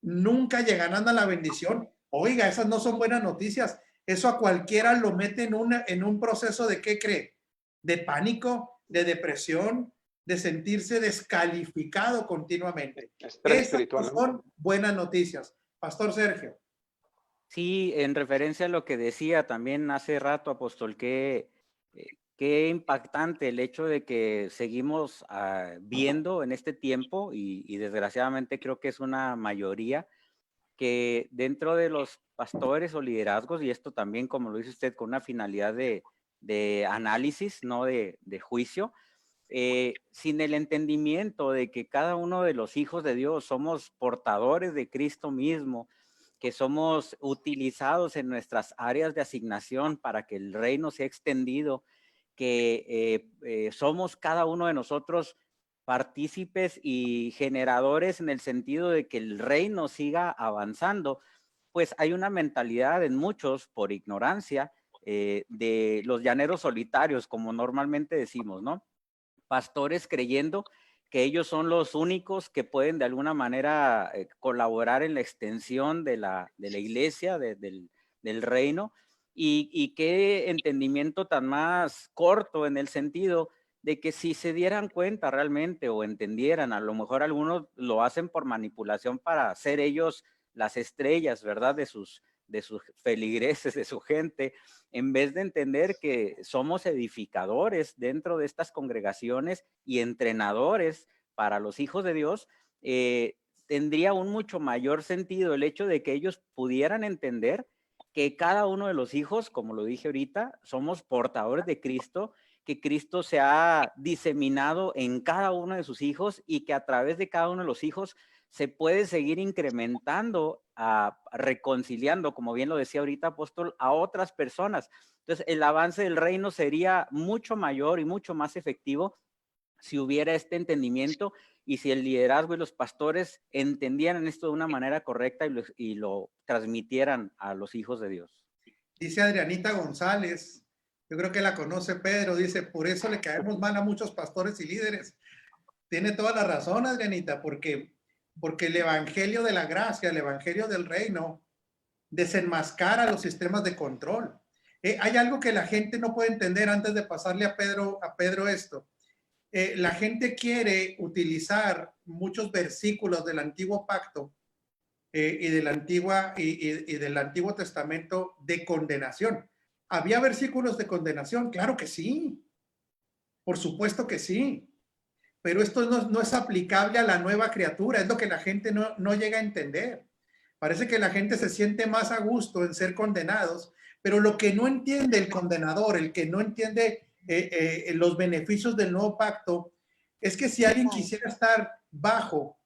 nunca llegarán a la bendición. Oiga, esas no son buenas noticias. Eso a cualquiera lo mete en un proceso de, ¿qué cree? De pánico, de depresión, de sentirse descalificado continuamente. Esas no son buenas noticias. Pastor Sergio.
Sí, en referencia a lo que decía también hace rato, apóstol, qué impactante el hecho de que seguimos viendo en este tiempo, y desgraciadamente creo que es una mayoría, que dentro de los pastores o liderazgos, y esto también, como lo dice usted, con una finalidad de análisis, no de juicio, sin el entendimiento de que cada uno de los hijos de Dios somos portadores de Cristo mismo, que somos utilizados en nuestras áreas de asignación para que el reino sea extendido, que somos cada uno de nosotros partícipes y generadores en el sentido de que el reino siga avanzando, pues hay una mentalidad en muchos, por ignorancia, de los llaneros solitarios, como normalmente decimos, ¿no? Pastores creyendo que ellos son los únicos que pueden de alguna manera colaborar en la extensión de la iglesia, del reino, y qué entendimiento tan más corto en el sentido de que si se dieran cuenta realmente o entendieran, a lo mejor algunos lo hacen por manipulación para ser ellos las estrellas, ¿verdad? De sus feligreses, de su gente, en vez de entender que somos edificadores dentro de estas congregaciones y entrenadores para los hijos de Dios, tendría un mucho mayor sentido el hecho de que ellos pudieran entender que cada uno de los hijos, como lo dije ahorita, somos portadores de Cristo, que Cristo se ha diseminado en cada uno de sus hijos y que a través de cada uno de los hijos se puede seguir incrementando, reconciliando, como bien lo decía ahorita, apóstol, a otras personas. Entonces, el avance del reino sería mucho mayor y mucho más efectivo si hubiera este entendimiento y si el liderazgo y los pastores entendieran esto de una manera correcta y lo transmitieran a los hijos de Dios.
Dice Adrianita González, yo creo que la conoce Pedro, dice, por eso le caemos mal a muchos pastores y líderes. Tiene toda la razón, Adrianita, porque el evangelio de la gracia, el evangelio del reino, desenmascara los sistemas de control. Hay algo que la gente no puede entender antes de pasarle a Pedro esto. La gente quiere utilizar muchos versículos del antiguo pacto y del Antiguo Testamento de condenación. ¿Había versículos de condenación? Claro que sí. Por supuesto que sí. Pero esto no es aplicable a la nueva criatura, es lo que la gente no llega a entender. Parece que la gente se siente más a gusto en ser condenados, pero lo que no entiende el condenador, el que no entiende los beneficios del nuevo pacto, es que si alguien quisiera estar bajo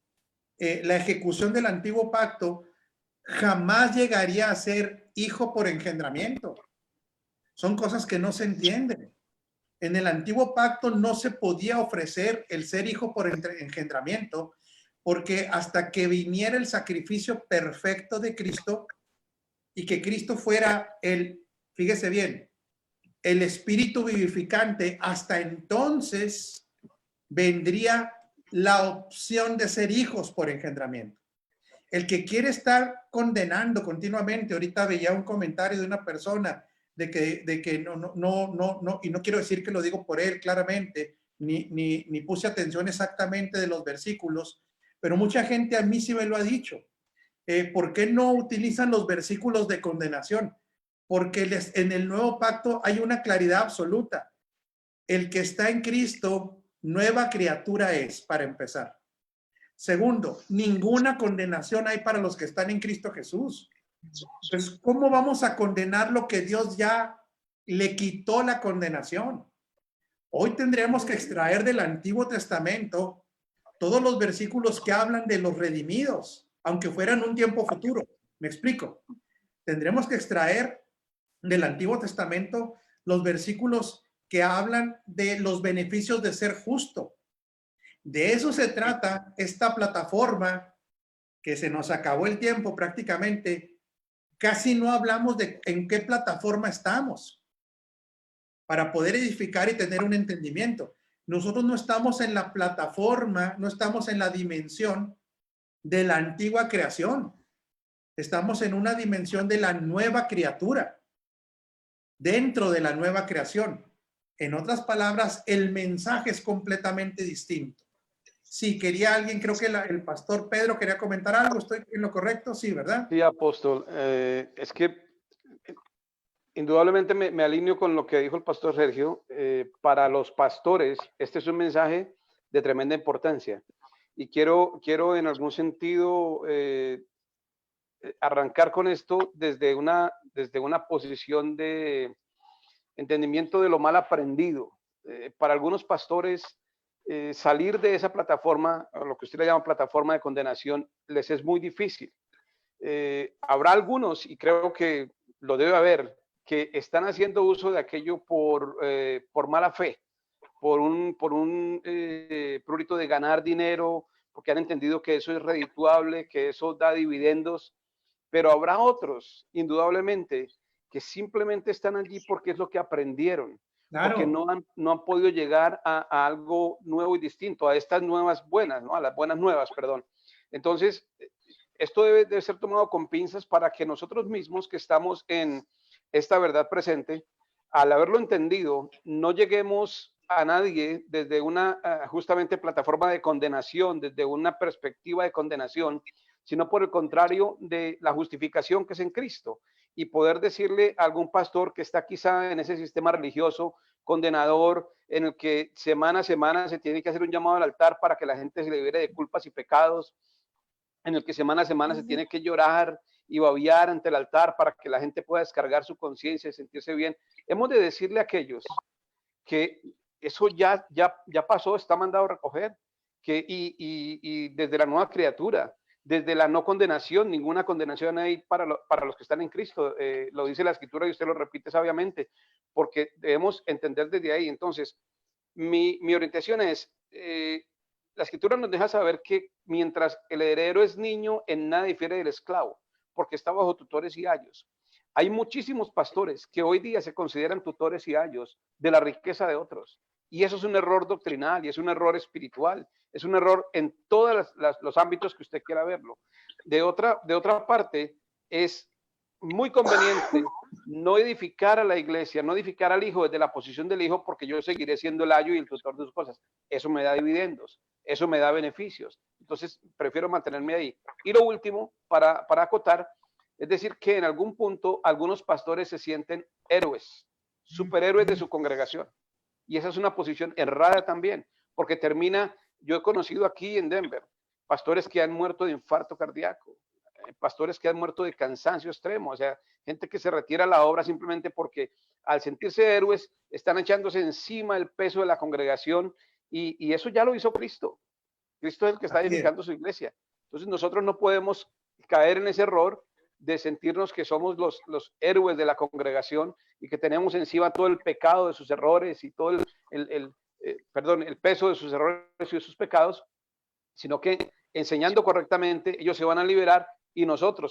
la ejecución del antiguo pacto, jamás llegaría a ser hijo por engendramiento. Son cosas que no se entienden. En el antiguo pacto no se podía ofrecer el ser hijo por engendramiento, porque hasta que viniera el sacrificio perfecto de Cristo y que Cristo fuera fíjese bien, el espíritu vivificante, hasta entonces vendría la opción de ser hijos por engendramiento. El que quiere estar condenando continuamente, ahorita veía un comentario de una persona de que no, y no quiero decir que lo digo por él claramente, ni puse atención exactamente de los versículos, pero mucha gente a mí sí me lo ha dicho. ¿Por qué no utilizan los versículos de condenación? Porque en el nuevo pacto hay una claridad absoluta. El que está en Cristo, nueva criatura es, para empezar. Segundo, ninguna condenación hay para los que están en Cristo Jesús. Entonces, ¿cómo vamos a condenar lo que Dios ya le quitó la condenación? Hoy tendríamos que extraer del Antiguo Testamento todos los versículos que hablan de los redimidos, aunque fueran un tiempo futuro. ¿Me explico? Tendremos que extraer del Antiguo Testamento los versículos que hablan de los beneficios de ser justo. De eso se trata esta plataforma, que se nos acabó el tiempo prácticamente. Casi no hablamos de en qué plataforma estamos para poder edificar y tener un entendimiento. Nosotros no estamos en la plataforma, no estamos en la dimensión de la antigua creación. Estamos en una dimensión de la nueva criatura, dentro de la nueva creación. En otras palabras, el mensaje es completamente distinto. Sí, quería alguien, creo que el pastor Pedro quería comentar algo. ¿Estoy en lo correcto? Sí, ¿verdad?
Sí, apóstol. Es que indudablemente me alineo con lo que dijo el pastor Sergio. Para los pastores, este es un mensaje de tremenda importancia. Y quiero en algún sentido arrancar con esto desde una posición de entendimiento de lo mal aprendido. Para algunos pastores, salir de esa plataforma, lo que usted le llama plataforma de condenación, les es muy difícil. Habrá algunos, y creo que lo debe haber, que están haciendo uso de aquello por mala fe, por un prurito de ganar dinero, porque han entendido que eso es redituable, que eso da dividendos, pero habrá otros, indudablemente, que simplemente están allí porque es lo que aprendieron, claro, porque no han podido llegar a algo nuevo y distinto, a estas nuevas buenas, ¿no? A las buenas nuevas, perdón. Entonces, esto debe ser tomado con pinzas para que nosotros mismos que estamos en esta verdad presente, al haberlo entendido, no lleguemos a nadie desde una justamente plataforma de condenación, desde una perspectiva de condenación, sino por el contrario de la justificación que es en Cristo. Y poder decirle a algún pastor que está quizá en ese sistema religioso condenador, en el que semana a semana se tiene que hacer un llamado al altar para que la gente se libere de culpas y pecados, en el que semana a semana se tiene que llorar y babiar ante el altar para que la gente pueda descargar su conciencia y sentirse bien. Hemos de decirle a aquellos que eso ya pasó, está mandado a recoger, y desde la nueva criatura, desde la no condenación, ninguna condenación hay para los que están en Cristo, lo dice la Escritura y usted lo repite sabiamente, porque debemos entender desde ahí. Entonces, mi orientación es, la Escritura nos deja saber que mientras el heredero es niño, en nada difiere del esclavo, porque está bajo tutores y ayos. Hay muchísimos pastores que hoy día se consideran tutores y ayos de la riqueza de otros. Y eso es un error doctrinal y es un error espiritual. Es un error en todos los ámbitos que usted quiera verlo. De otra parte, es muy conveniente no edificar a la iglesia, no edificar al hijo desde la posición del hijo, porque yo seguiré siendo el ayo y el tutor de sus cosas. Eso me da dividendos, eso me da beneficios. Entonces, prefiero mantenerme ahí. Y lo último, para acotar, es decir, que en algún punto algunos pastores se sienten héroes, superhéroes de su congregación. Y esa es una posición errada también, porque yo he conocido aquí en Denver, pastores que han muerto de infarto cardíaco, pastores que han muerto de cansancio extremo, o sea, gente que se retira a la obra simplemente porque al sentirse héroes están echándose encima el peso de la congregación, y eso ya lo hizo Cristo. Cristo es el que está edificando su iglesia. Entonces nosotros no podemos caer en ese error de sentirnos que somos los héroes de la congregación y que tenemos encima todo el pecado de sus errores y todo el peso de sus errores y de sus pecados, sino que enseñando correctamente ellos se van a liberar, y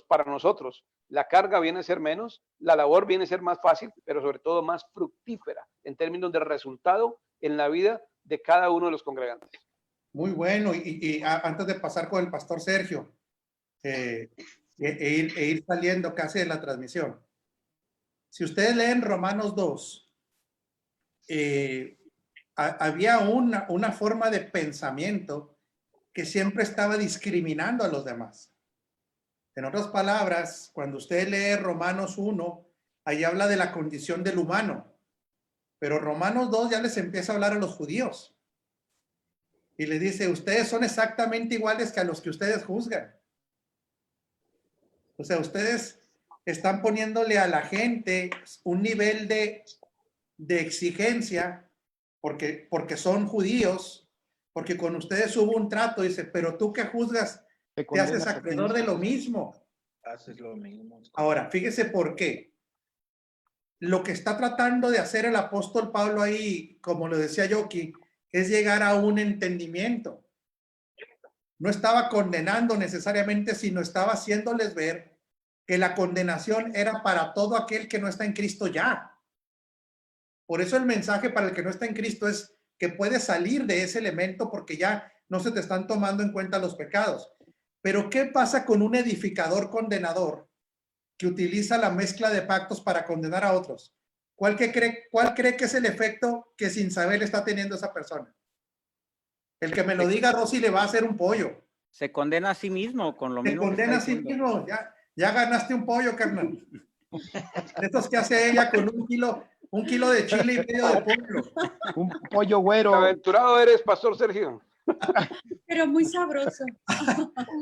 para nosotros, la carga viene a ser menos, la labor viene a ser más fácil, pero sobre todo más fructífera en términos de resultado en la vida de cada uno de los congregantes.
Muy bueno, y antes de pasar con el pastor Sergio, e ir saliendo casi de la transmisión. Si ustedes leen Romanos 2, había una forma de pensamiento que siempre estaba discriminando a los demás. En otras palabras, cuando usted lee Romanos 1, ahí habla de la condición del humano, pero Romanos 2 ya les empieza a hablar a los judíos y les dice, ustedes son exactamente iguales que a los que ustedes juzgan. O sea, ustedes están poniéndole a la gente un nivel de exigencia porque son judíos, porque con ustedes hubo un trato, dice, pero tú que juzgas, te haces acreedor de lo mismo.
Haces lo mismo.
Ahora, fíjese por qué. Lo que está tratando de hacer el apóstol Pablo ahí, como lo decía Yoki, es llegar a un entendimiento. No estaba condenando necesariamente, sino estaba haciéndoles ver que la condenación era para todo aquel que no está en Cristo ya. Por eso el mensaje para el que no está en Cristo es que puedes salir de ese elemento porque ya no se te están tomando en cuenta los pecados. Pero ¿qué pasa con un edificador condenador que utiliza la mezcla de pactos para condenar a otros? ¿Cuál cree que es el efecto que sin saber está teniendo esa persona? El que me lo diga, Rosy, le va a hacer un pollo.
Se condena a sí mismo con lo mismo.
Se condena a sí mismo. Ya ganaste un pollo, carnal. De estos que hace ella con un kilo de chile y medio de pollo.
Un pollo güero.
Aventurado eres, pastor Sergio.
Pero muy sabroso.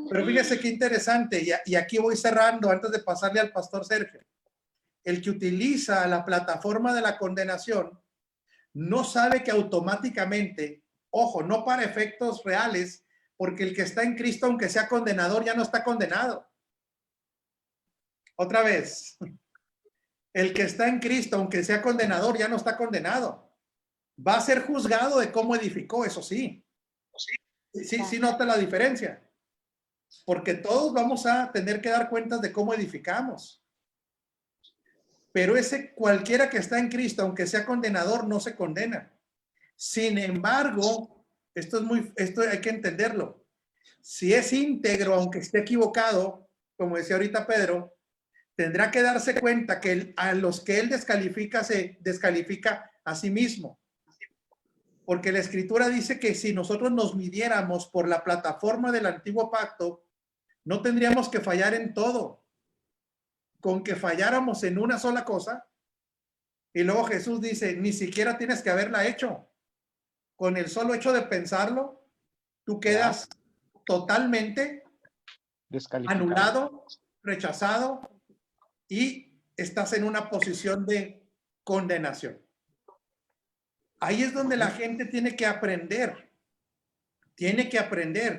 Pero fíjese qué interesante, y aquí voy cerrando antes de pasarle al pastor Sergio. El que utiliza la plataforma de la condenación no sabe que automáticamente, ojo, no para efectos reales, porque el que está en Cristo, aunque sea condenador, ya no está condenado. Otra vez, el que está en Cristo, aunque sea condenador, ya no está condenado. Va a ser juzgado de cómo edificó, eso sí. Sí nota la diferencia, porque todos vamos a tener que dar cuentas de cómo edificamos, pero cualquiera que está en Cristo, aunque sea condenador, no se condena. Sin embargo, esto hay que entenderlo, si es íntegro, aunque esté equivocado, como decía ahorita Pedro, tendrá que darse cuenta que a los que él descalifica, se descalifica a sí mismo. porque la Escritura dice que si nosotros nos midiéramos por la plataforma del antiguo pacto, no tendríamos que fallar en todo. Con que falláramos en una sola cosa, y luego Jesús dice, ni siquiera tienes que haberla hecho. Con el solo hecho de pensarlo, tú quedas totalmente
Descalificado.
anulado, rechazado, y estás en una posición de condenación. Ahí es donde la gente tiene que aprender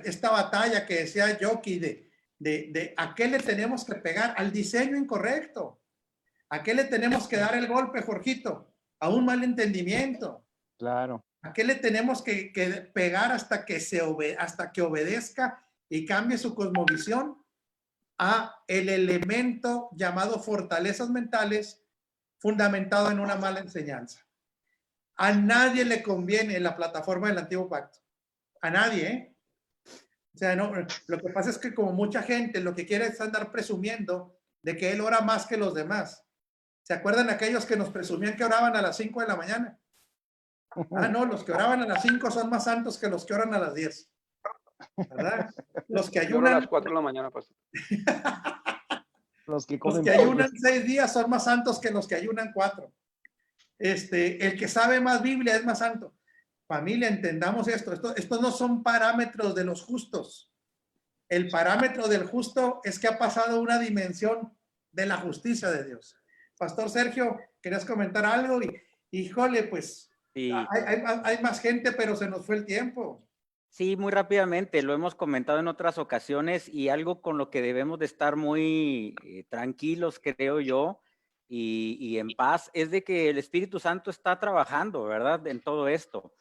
esta batalla que decía Yoki de a qué le tenemos que pegar, al diseño incorrecto. ¿A qué le tenemos que dar el golpe, Jorgito? A un mal entendimiento.
Claro.
¿A qué le tenemos que pegar hasta que obedezca y cambie su cosmovisión? A el elemento llamado fortalezas mentales fundamentado en una mala enseñanza. A nadie le conviene la plataforma del antiguo pacto. A nadie, ¿eh? O sea, no, lo que pasa es que como mucha gente lo que quiere es andar presumiendo de que él ora más que los demás. ¿Se acuerdan aquellos que nos presumían que oraban a las 5 de la mañana? Ah, no, los que oraban a las 5 son más santos que los que oran a las 10. ¿Verdad? Los que
Yo oro a
ayunan...
las 4 de la mañana, pastor.
Los que
ayunan 6 días son más santos que los que ayunan 4. El que sabe más Biblia es más santo. Familia, entendamos esto. Estos no son parámetros de los justos. El parámetro del justo es que ha pasado una dimensión de la justicia de Dios. Pastor Sergio, ¿querías comentar algo? Híjole, pues
Sí.
hay más gente, pero se nos fue el tiempo.
Sí, muy rápidamente, lo hemos comentado en otras ocasiones y algo con lo que debemos de estar muy tranquilos, creo yo, y en paz, es de que el Espíritu Santo está trabajando, ¿verdad? En todo esto.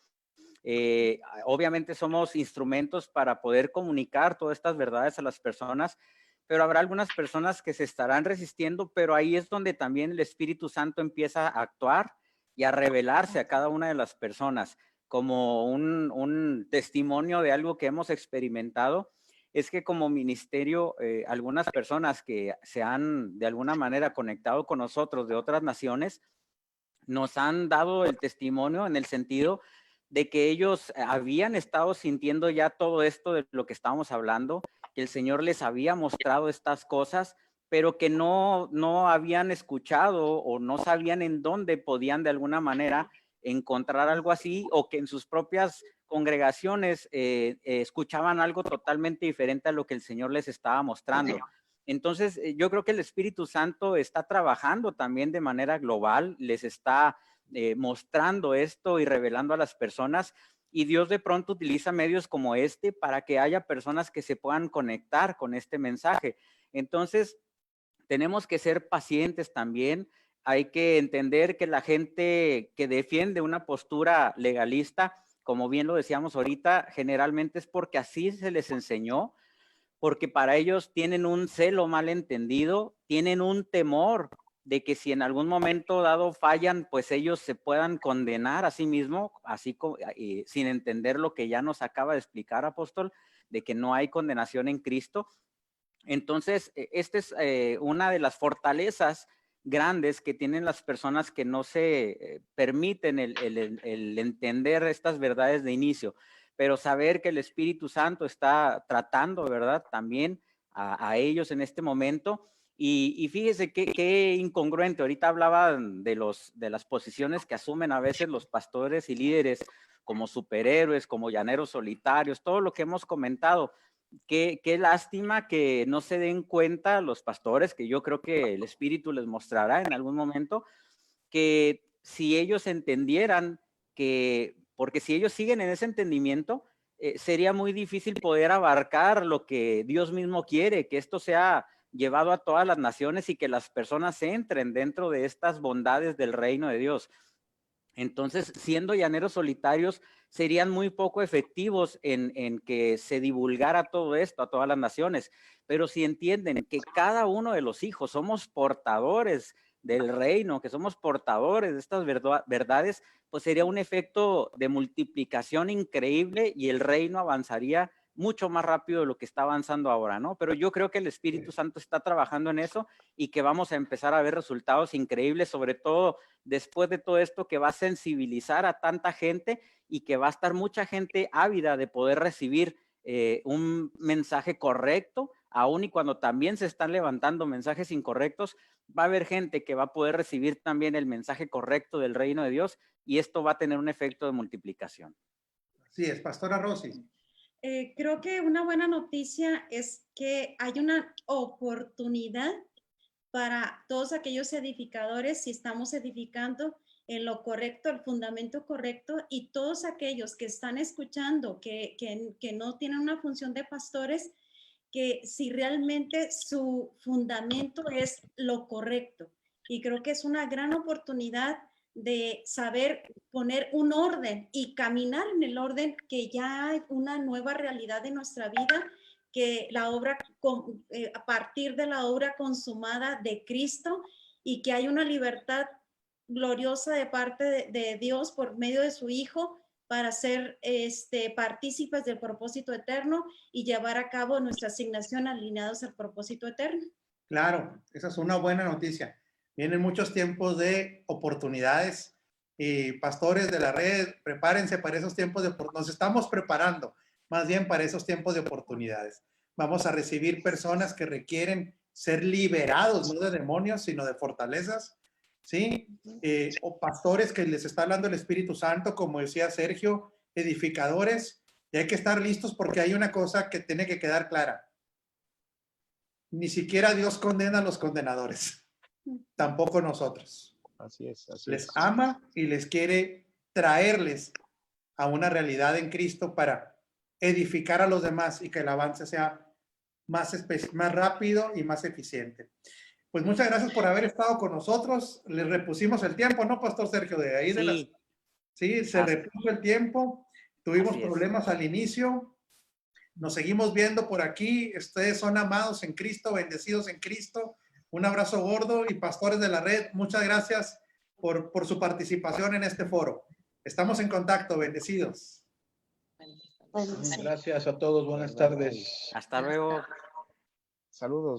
Obviamente somos instrumentos para poder comunicar todas estas verdades a las personas, pero habrá algunas personas que se estarán resistiendo, pero ahí es donde también el Espíritu Santo empieza a actuar y a revelarse a cada una de las personas. Como un testimonio de algo que hemos experimentado, es que como ministerio, algunas personas que se han de alguna manera conectado con nosotros de otras naciones, nos han dado el testimonio en el sentido de que ellos habían estado sintiendo ya todo esto de lo que estábamos hablando, que el Señor les había mostrado estas cosas, pero que no habían escuchado o no sabían en dónde podían de alguna manera encontrar algo así, o que en sus propias congregaciones escuchaban algo totalmente diferente a lo que el Señor les estaba mostrando. Entonces, yo creo que el Espíritu Santo está trabajando también de manera global, les está mostrando esto y revelando a las personas, y Dios de pronto utiliza medios como este para que haya personas que se puedan conectar con este mensaje. Entonces, tenemos que ser pacientes también. Hay que entender que la gente que defiende una postura legalista, como bien lo decíamos ahorita, generalmente es porque así se les enseñó, porque para ellos tienen un celo mal entendido, tienen un temor de que si en algún momento dado fallan, pues ellos se puedan condenar a sí mismos, así sin entender lo que ya nos acaba de explicar, apóstol, de que no hay condenación en Cristo. Entonces, esta es una de las fortalezas grandes que tienen las personas que no se permiten el entender estas verdades de inicio, pero saber que el Espíritu Santo está tratando, ¿verdad? También a ellos en este momento. Y fíjese qué incongruente. Ahorita hablaba de las posiciones que asumen a veces los pastores y líderes como superhéroes, como llaneros solitarios, todo lo que hemos comentado. Qué lástima que no se den cuenta los pastores, que yo creo que el Espíritu les mostrará en algún momento, que si ellos entendieran porque si ellos siguen en ese entendimiento, sería muy difícil poder abarcar lo que Dios mismo quiere, que esto sea llevado a todas las naciones y que las personas entren dentro de estas bondades del reino de Dios. Entonces, siendo llaneros solitarios, serían muy poco efectivos en que se divulgara todo esto a todas las naciones. Pero si entienden que cada uno de los hijos somos portadores del reino, que somos portadores de estas verdades, pues sería un efecto de multiplicación increíble y el reino avanzaría mucho más rápido de lo que está avanzando ahora, ¿no? Pero yo creo que el Espíritu Santo está trabajando en eso y que vamos a empezar a ver resultados increíbles, sobre todo después de todo esto, que va a sensibilizar a tanta gente y que va a estar mucha gente ávida de poder recibir un mensaje correcto, aun y cuando también se están levantando mensajes incorrectos, va a haber gente que va a poder recibir también el mensaje correcto del reino de Dios y esto va a tener un efecto de multiplicación.
Así es, Pastora Rosy.
Creo que una buena noticia es que hay una oportunidad para todos aquellos edificadores, si estamos edificando en lo correcto, el fundamento correcto, y todos aquellos que están escuchando, que no tienen una función de pastores, que si realmente su fundamento es lo correcto. Y creo que es una gran oportunidad de saber poner un orden y caminar en el orden, que ya hay una nueva realidad de nuestra vida, que la obra, a partir de la obra consumada de Cristo, y que hay una libertad gloriosa de parte de Dios por medio de su Hijo para ser partícipes del propósito eterno y llevar a cabo nuestra asignación alineados al propósito eterno.
Claro, esa es una buena noticia. Vienen muchos tiempos de oportunidades y pastores de la red, prepárense para esos tiempos nos estamos preparando más bien para esos tiempos de oportunidades. Vamos a recibir personas que requieren ser liberados, no de demonios, sino de fortalezas, ¿sí? O pastores que les está hablando el Espíritu Santo, como decía Sergio, edificadores, y hay que estar listos porque hay una cosa que tiene que quedar clara. Ni siquiera Dios condena a los condenadores, tampoco nosotros.
Así es, así
Les
es.
ama y les quiere traerles a una realidad en Cristo para edificar a los demás y que el avance sea más rápido y más eficiente. Pues muchas gracias por haber estado con nosotros. Les repusimos el tiempo, ¿no, Pastor Sergio? De ahí
Sí.
Sí, se repuso el tiempo. Tuvimos problemas al inicio. Nos seguimos viendo por aquí. Ustedes son amados en Cristo, bendecidos en Cristo. Un abrazo gordo y pastores de la red, muchas gracias por su participación en este foro. Estamos en contacto, bendecidos.
Gracias a todos, buenas tardes.
Hasta luego.
Saludos.